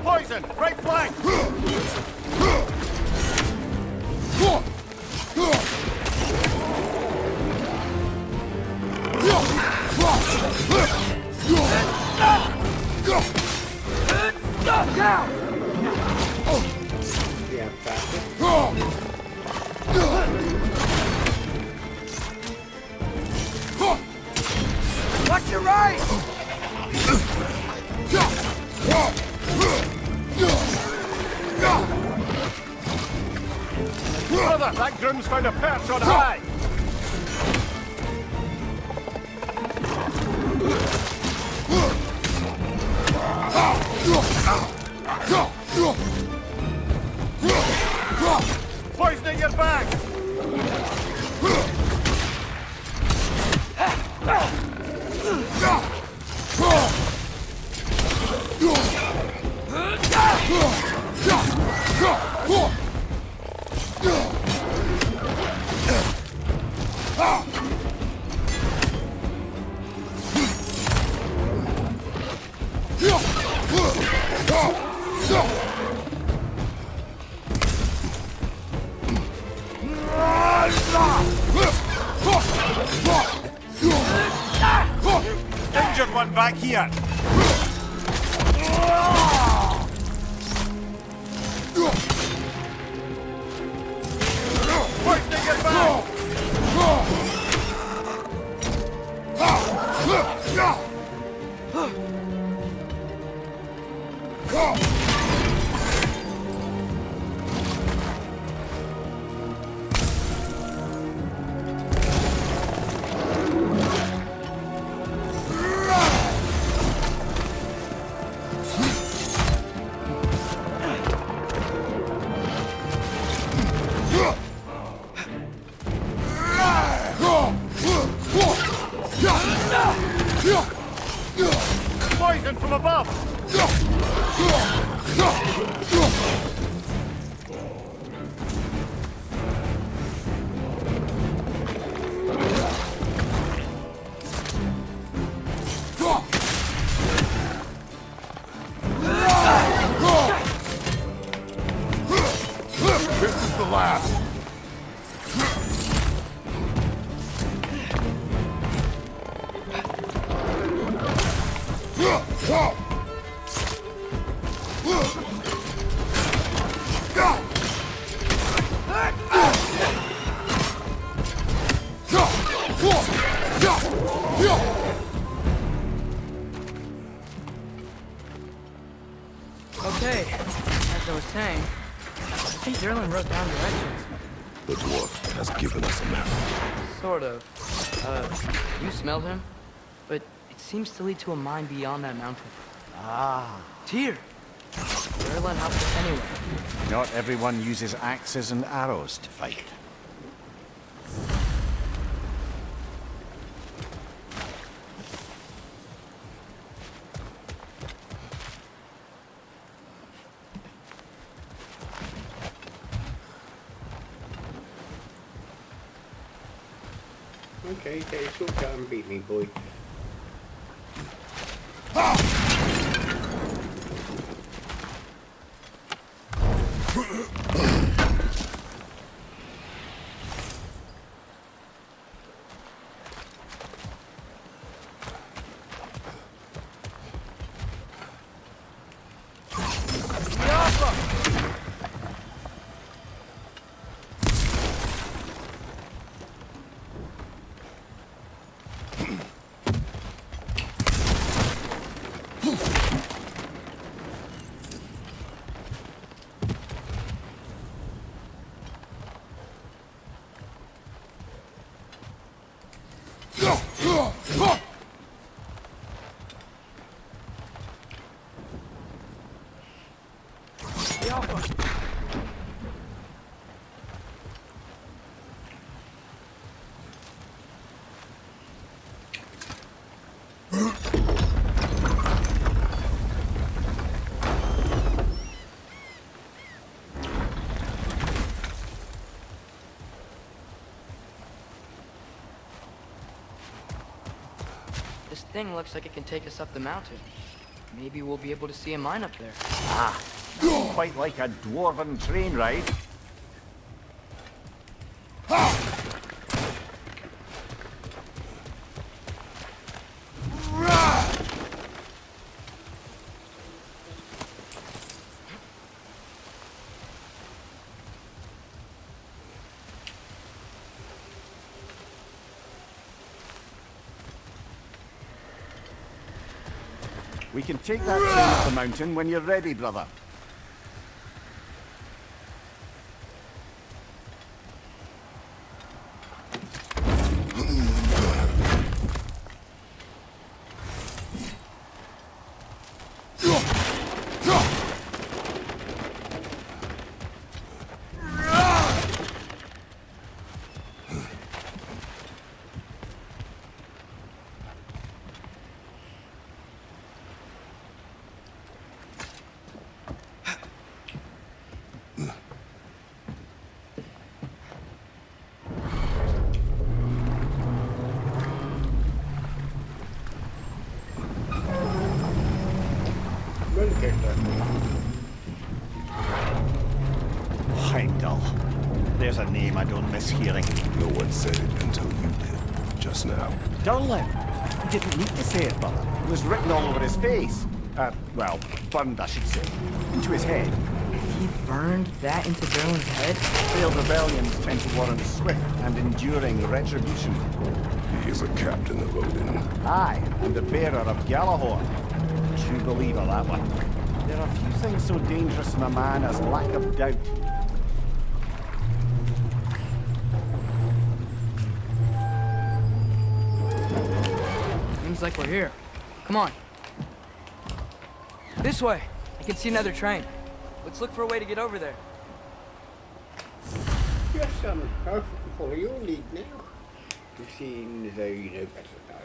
Poison! Right flank! Yeah, bastard. Watch your right! Brother, that groom's found a perch on high! Poisoning your back! injured one back here. Hoisting it back! Poison from above! This is the last. Okay, as I was saying, I think Derlin wrote down directions. The dwarf has given us a map. Sort of. You smelled him? But it seems to lead to a mine beyond that mountain. Ah. Tyr! Derlin helped us anyway. Not everyone uses axes and arrows to fight. Okay, take a shortcut and beat me, boy. This thing looks like it can take us up the mountain. Maybe we'll be able to see a mine up there. Ah, not quite like a dwarven train ride. We can take that train up the mountain when you're ready, brother. Heimdall. There's a name I don't miss hearing. No one said it until you did, just now. Durlin. didn't need to say it, brother. It was written all over his face. Well, burned, I should say. Into his head. He burned that into Derlin's head? Failed rebellions tend to warrant swift and enduring retribution. He is a captain of Odin. Aye, and the bearer of Galahorn. True believer, that one. There are few things so dangerous in a man as lack of doubt. Seems like we're here. Come on. This way. I can see another train. Let's look for a way to get over there. Yes, I'm perfect for your lead now. You've seen as though you know better now.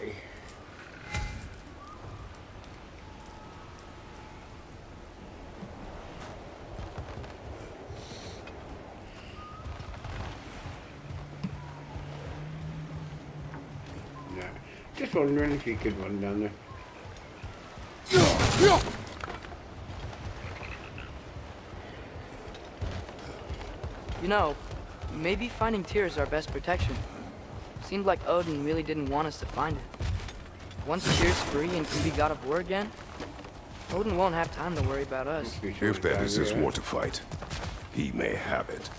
No, just wondering if you could run down there. You know, maybe finding Tyr is our best protection. Seemed like Odin really didn't want us to find it. Once Tyr's free and can be god of war again, Odin won't have time to worry about us. If that is his war to fight, he may have it.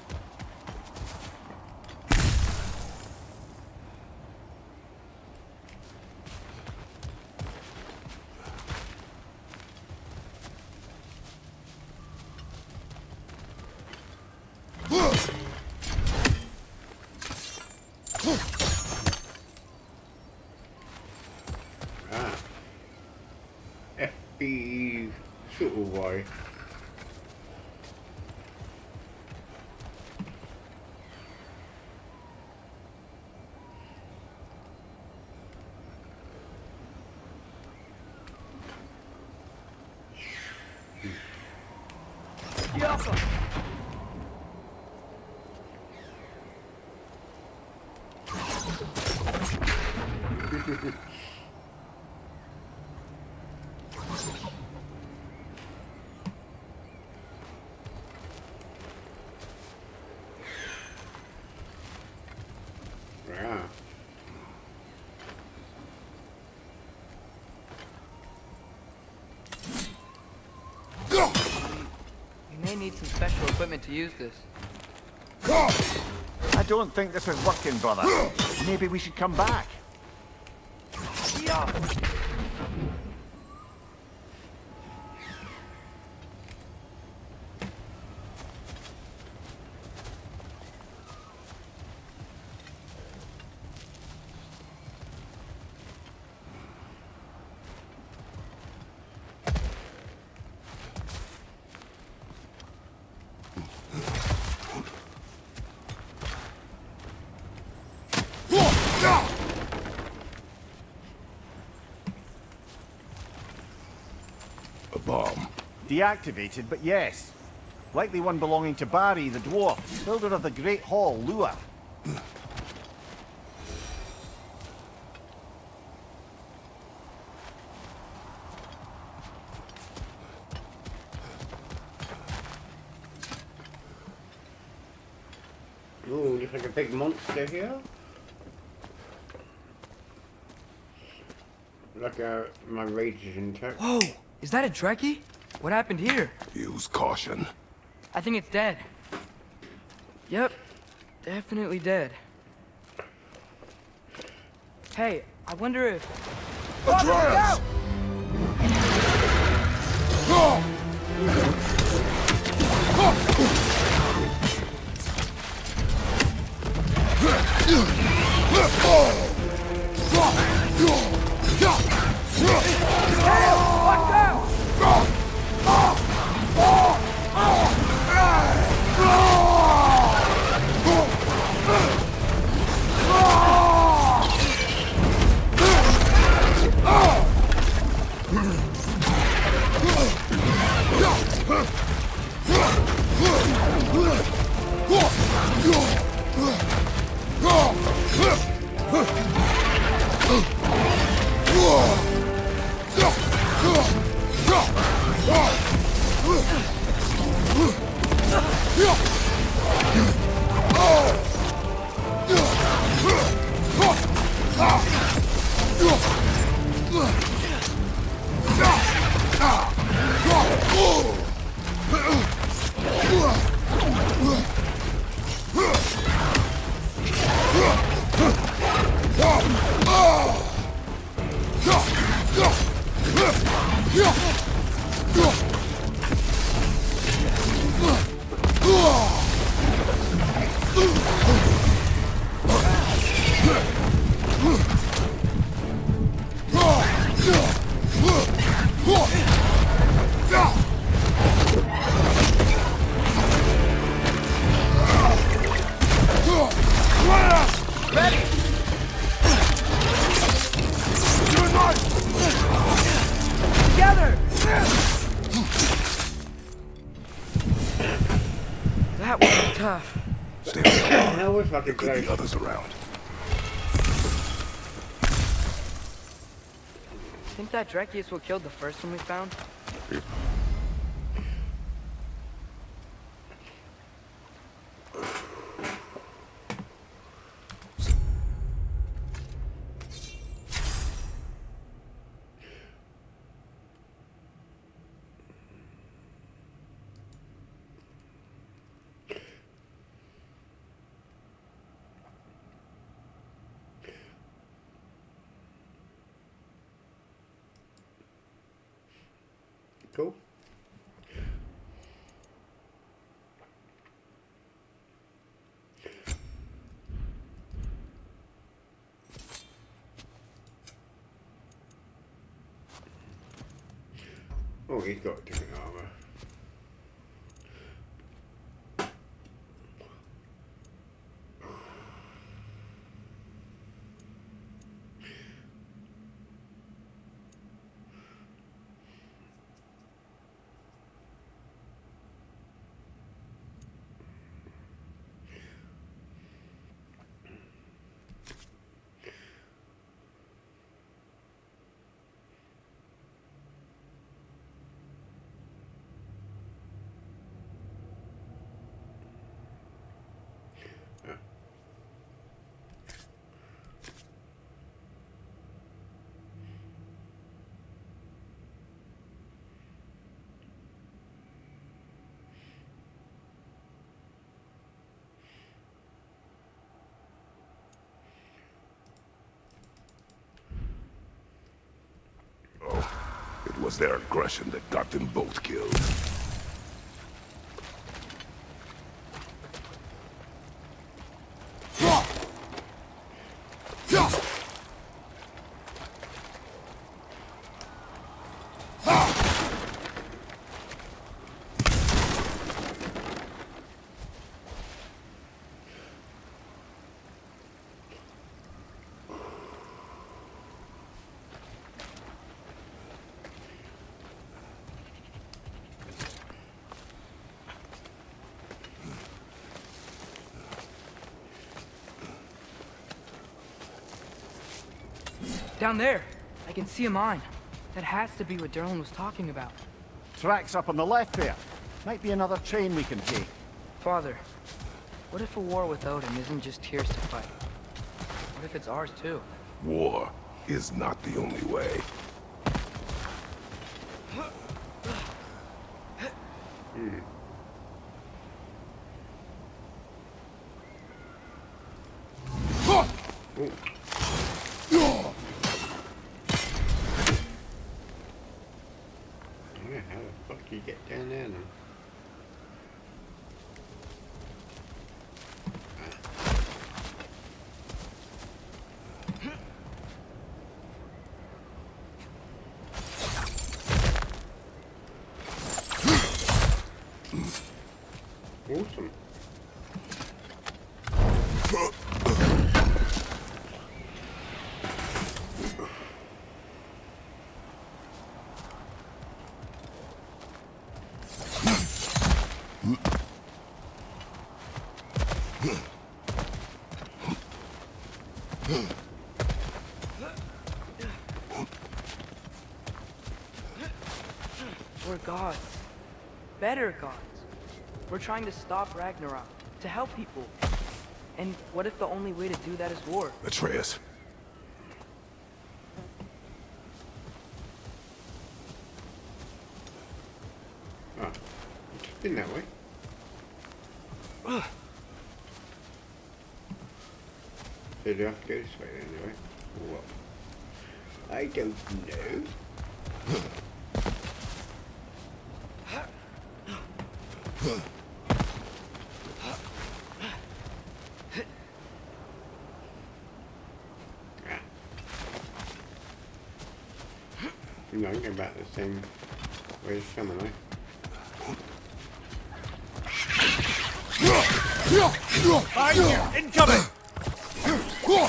FB shuttle way. We may need some special equipment to use this. I don't think this is working, brother. Maybe we should come back. A bomb. Deactivated, but yes. Likely one belonging to Barry, the dwarf, builder of the Great Hall, Lua. Ooh, looks like a big monster here. Like my rage is intact. Whoa! Is that a Trekkie? What happened here? Use caution. I think it's dead. Yep. Definitely dead. Hey, I wonder if... Atreus! Watch out! Betty! You and mine! Together! That was tough. Stay alert. That was fucking There could be close. others around. Think that Dreki is what killed the first one we found? Cool. Oh, he's got different armor. It was their aggression that got them both killed. Down there! I can see a mine. That has to be what Derlin was talking about. Tracks up on the left there. Might be another train we can take. Father, what if a war with Odin isn't just Tyr's to fight? What if it's ours too? War is not the only way. Yeah, how the fuck do you get down there then? Awesome. We're gods. Better gods. We're trying to stop Ragnarok, to help people. And what if the only way to do that is war? Atreus. Ah, it's been that way. So do I have to go this way then, anyway? Or what? I don't know. You know, I can go back the same way as coming, eh? Behind you! Incoming! Behind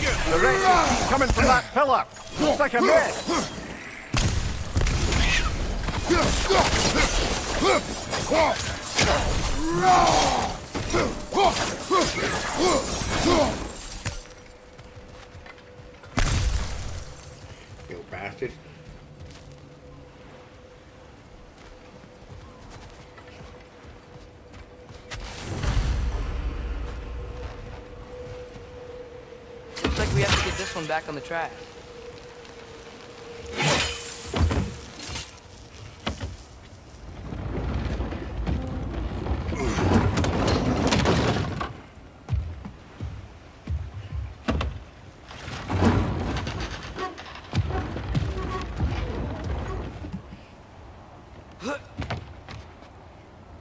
you! The wreck is coming from that pillar! Looks like a mess! You bastard. Looks like we have to get this one back on the track.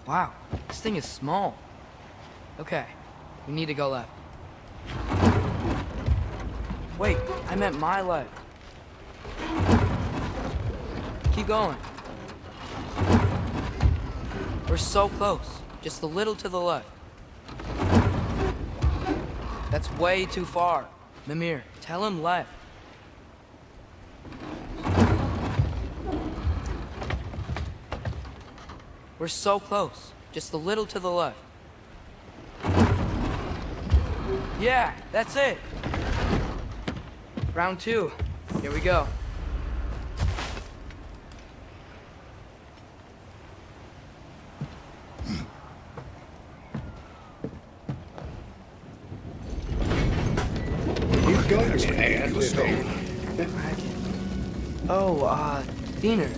Wow, this thing is small. Okay, we need to go left. Wait, I meant my left. Keep going. We're so close, just a little to the left. That's way too far. Mimir, tell him left. We're so close, just a little to the left. Yeah, that's it. Round 2. Here we go. He's going to ass. Oh, Diener.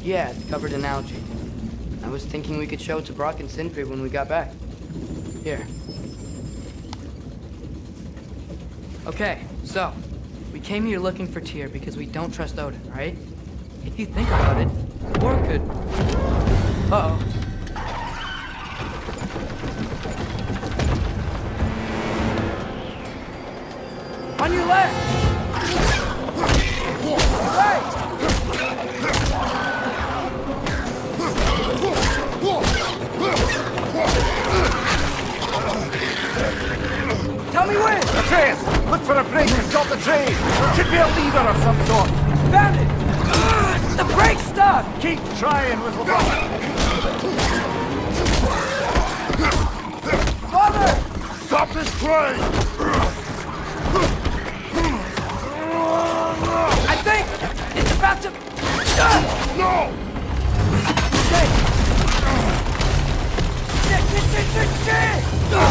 Yeah, it's covered in algae. I was thinking we could show it to Brock and Sindri when we got back. Here. Okay, so, we came here looking for Tyr because we don't trust Odin, right? If you think about it, war could... Uh-oh. On your left! Right! Tell me when! Atreus! Look for a break to stop the train! Should be a lever of some sort! Found it! The brake's stuck! Keep trying, little brother! Father! Stop this train! I think it's about to... No! Shit! Shit! No!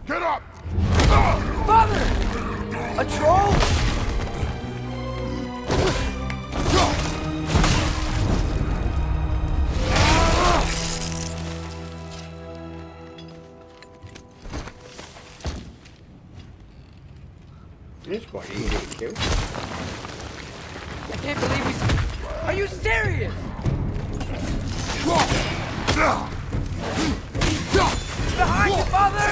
Get up! Father! A troll? It's quite easy to kill. I can't believe we... Are you serious? Behind you, Father!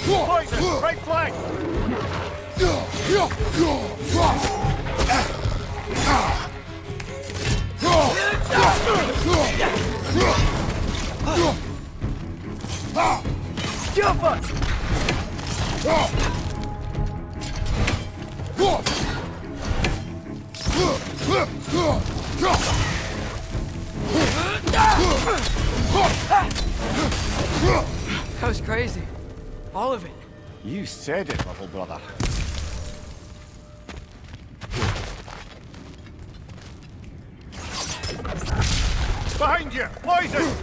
Poison! Right flank! Jump us! That was crazy. All of it. You said it, little brother. Behind you! Poison!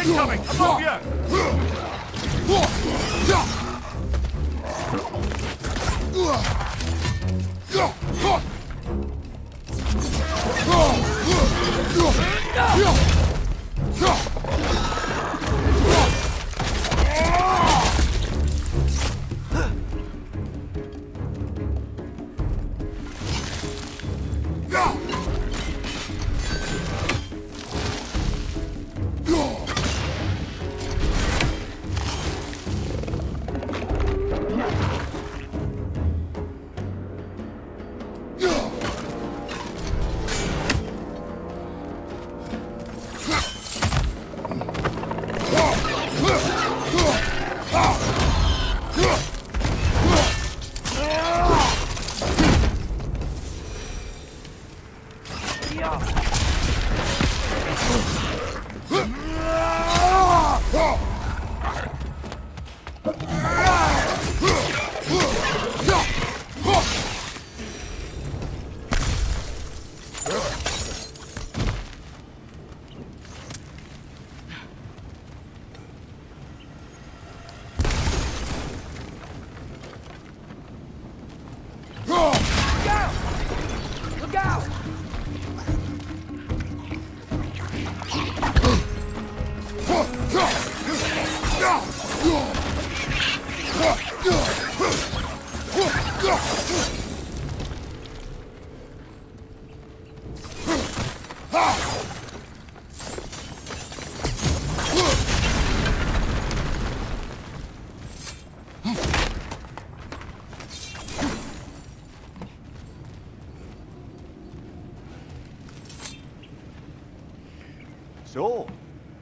Incoming! Above you! So,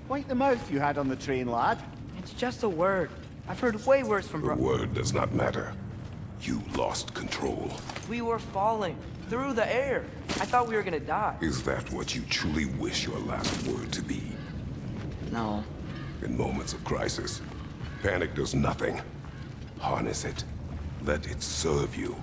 quite the mouth you had on the train, lad. It's just a word. I've heard way worse from The word does not matter. You lost control. We were falling through the air. I thought we were gonna die. Is that what you truly wish your last word to be? No. In moments of crisis, panic does nothing. Harness it. Let it serve you.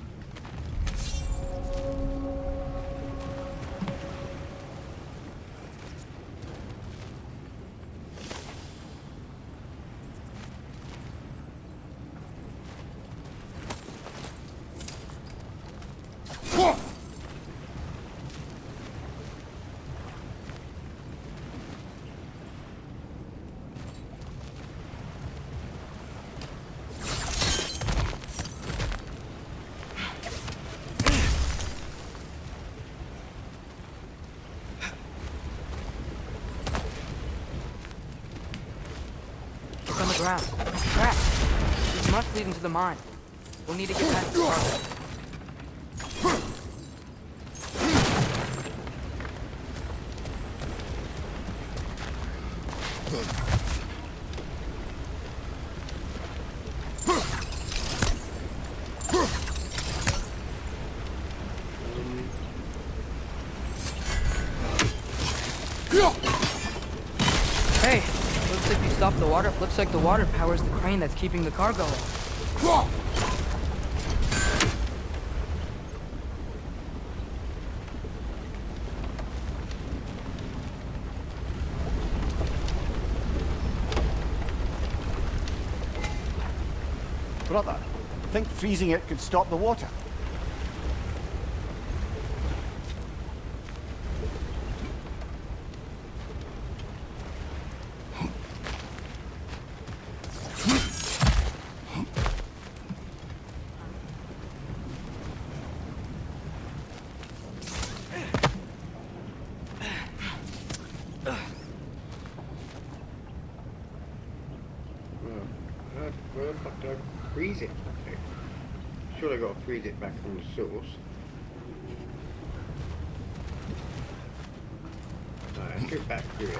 On the ground. Tracks. This must lead into the mine. We'll need to get past the cargo. Hey, looks like you stopped the water. Looks like the water powers the crane that's keeping the cargo up. Brother, think freezing it could stop the water? Where the fuck do I freeze it? sure I got to freeze it back from the source. Right, let's go back through here.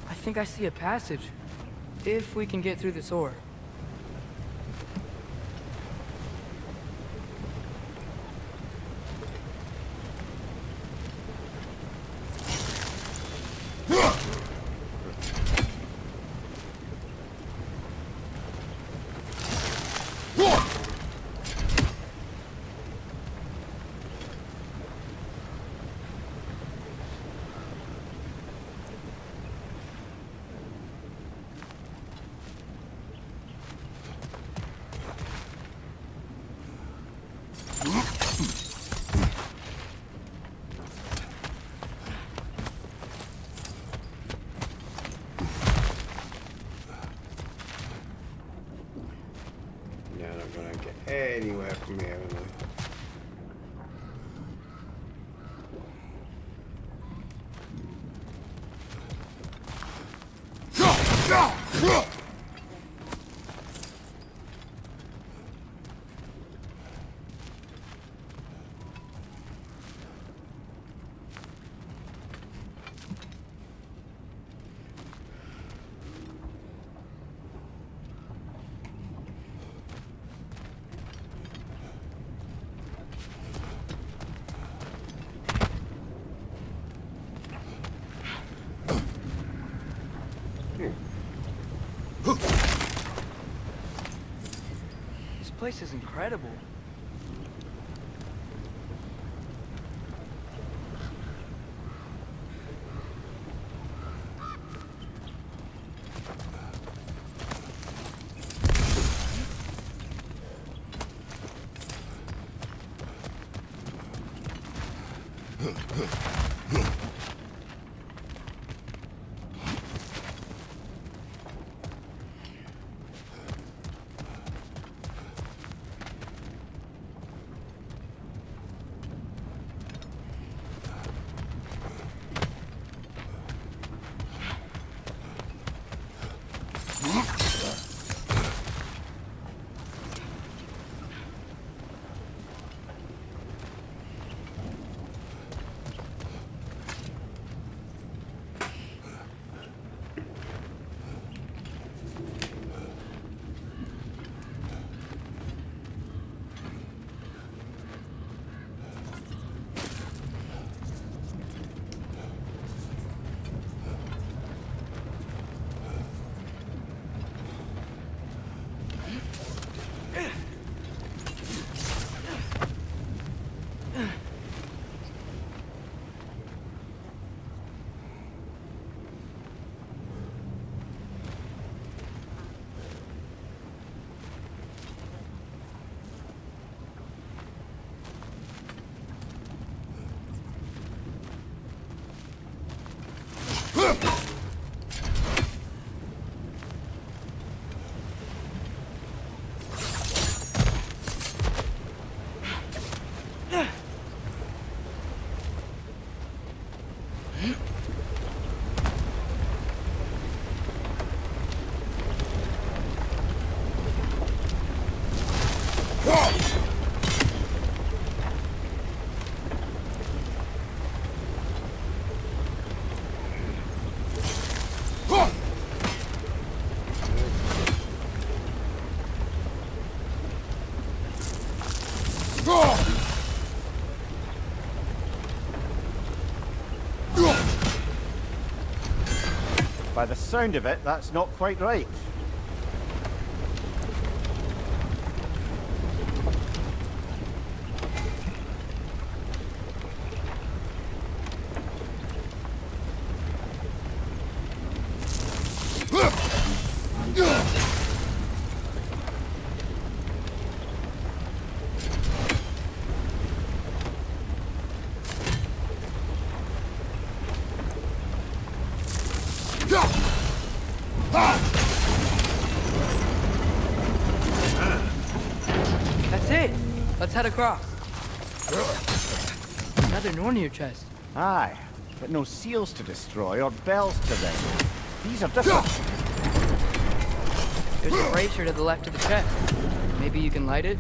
I think I see a passage. If we can get through this ore. Yeah, I'm not gonna get anywhere from here, am I? This place is incredible. By the sound of it, that's not quite right. That's it. Let's head across. Another Nornir chest. Aye, but no seals to destroy or bells to ring. These are different. There's a bracer to the left of the chest. Maybe you can light it?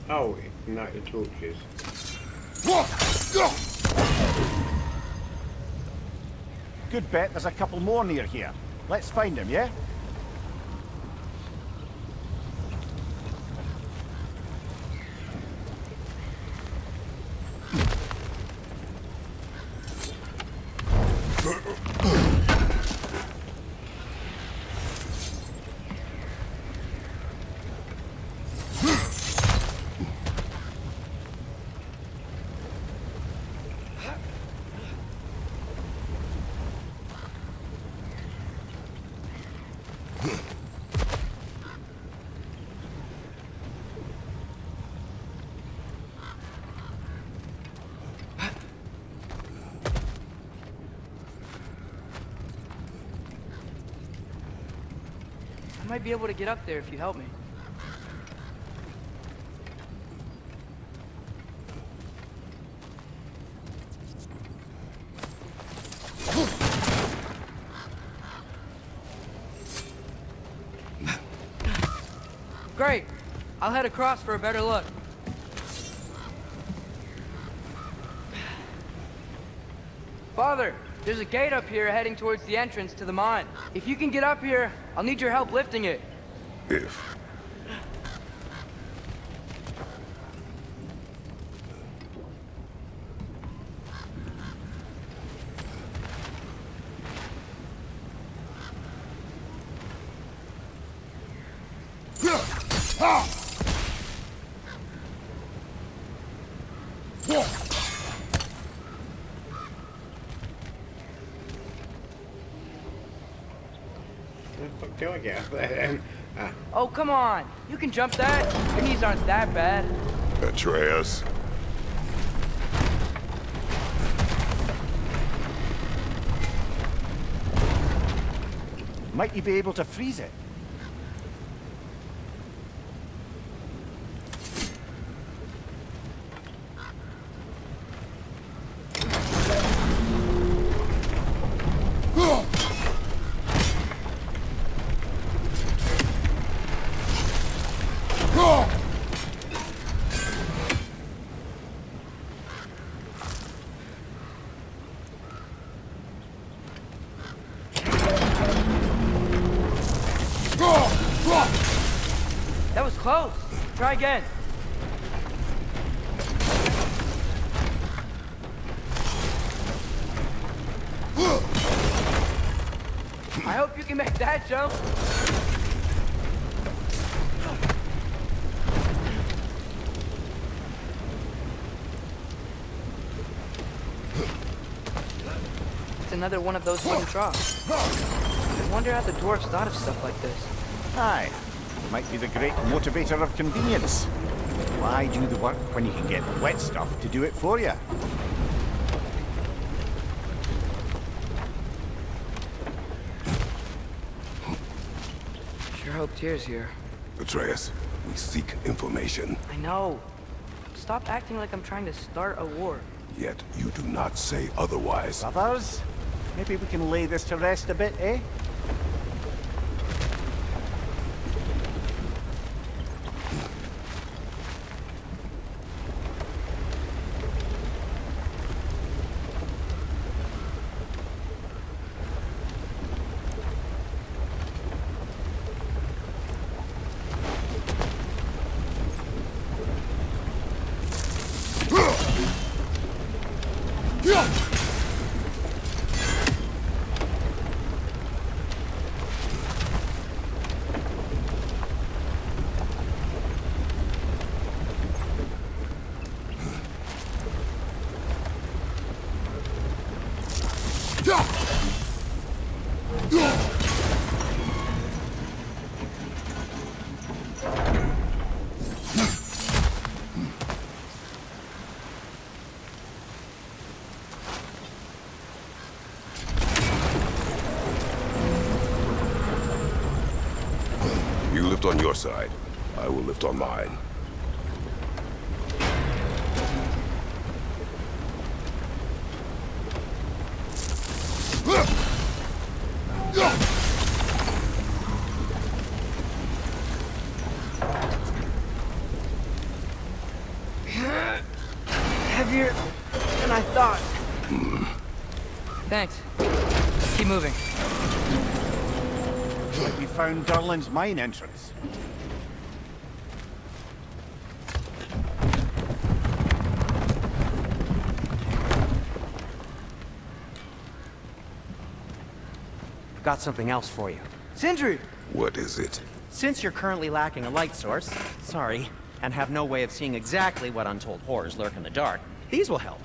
Oh, ignite the torches. Good bet there's a couple more near here. Let's find them, yeah? I might be able to get up there if you help me. Great. I'll head across for a better look. Father, there's a gate up here heading towards the entrance to the mine. If you can get up here, I'll need your help lifting it. If. Do I get up there then? Ah. Oh, come on. You can jump that. Your knees aren't that bad. Atreus. Might you be able to freeze it? That was close. Try again. I hope you can make that jump. It's another one of those wooden troughs. I wonder how the dwarves thought of stuff like this. Aye. Might be the great motivator of convenience. Why do the work when you can get the wet stuff to do it for you? Sure hope Tyr's here. Atreus, we seek information. I know. Stop acting like I'm trying to start a war. Yet you do not say otherwise. Brothers, maybe we can lay this to rest a bit, eh? lift on your side. I will lift on mine. Heavier than I thought. Thanks. Keep moving. Like we found Durlin's mine entrance. Got something else for you. Sindri! What is it? Since you're currently lacking a light source, sorry, and have no way of seeing exactly what untold horrors lurk in the dark, these will help.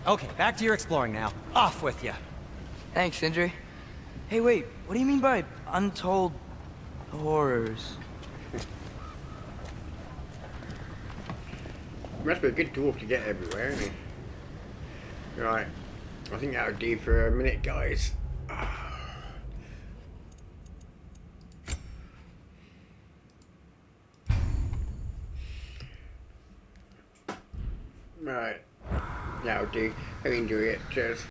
Okay, back to your exploring now. Off with you. Thanks, Sindri. Hey, wait, what do you mean by untold horrors? Must be a good dwarf to get everywhere, isn't he? Right. I think that'll do for a minute, guys. Right. That'll do. Hope you enjoy it. Cheers.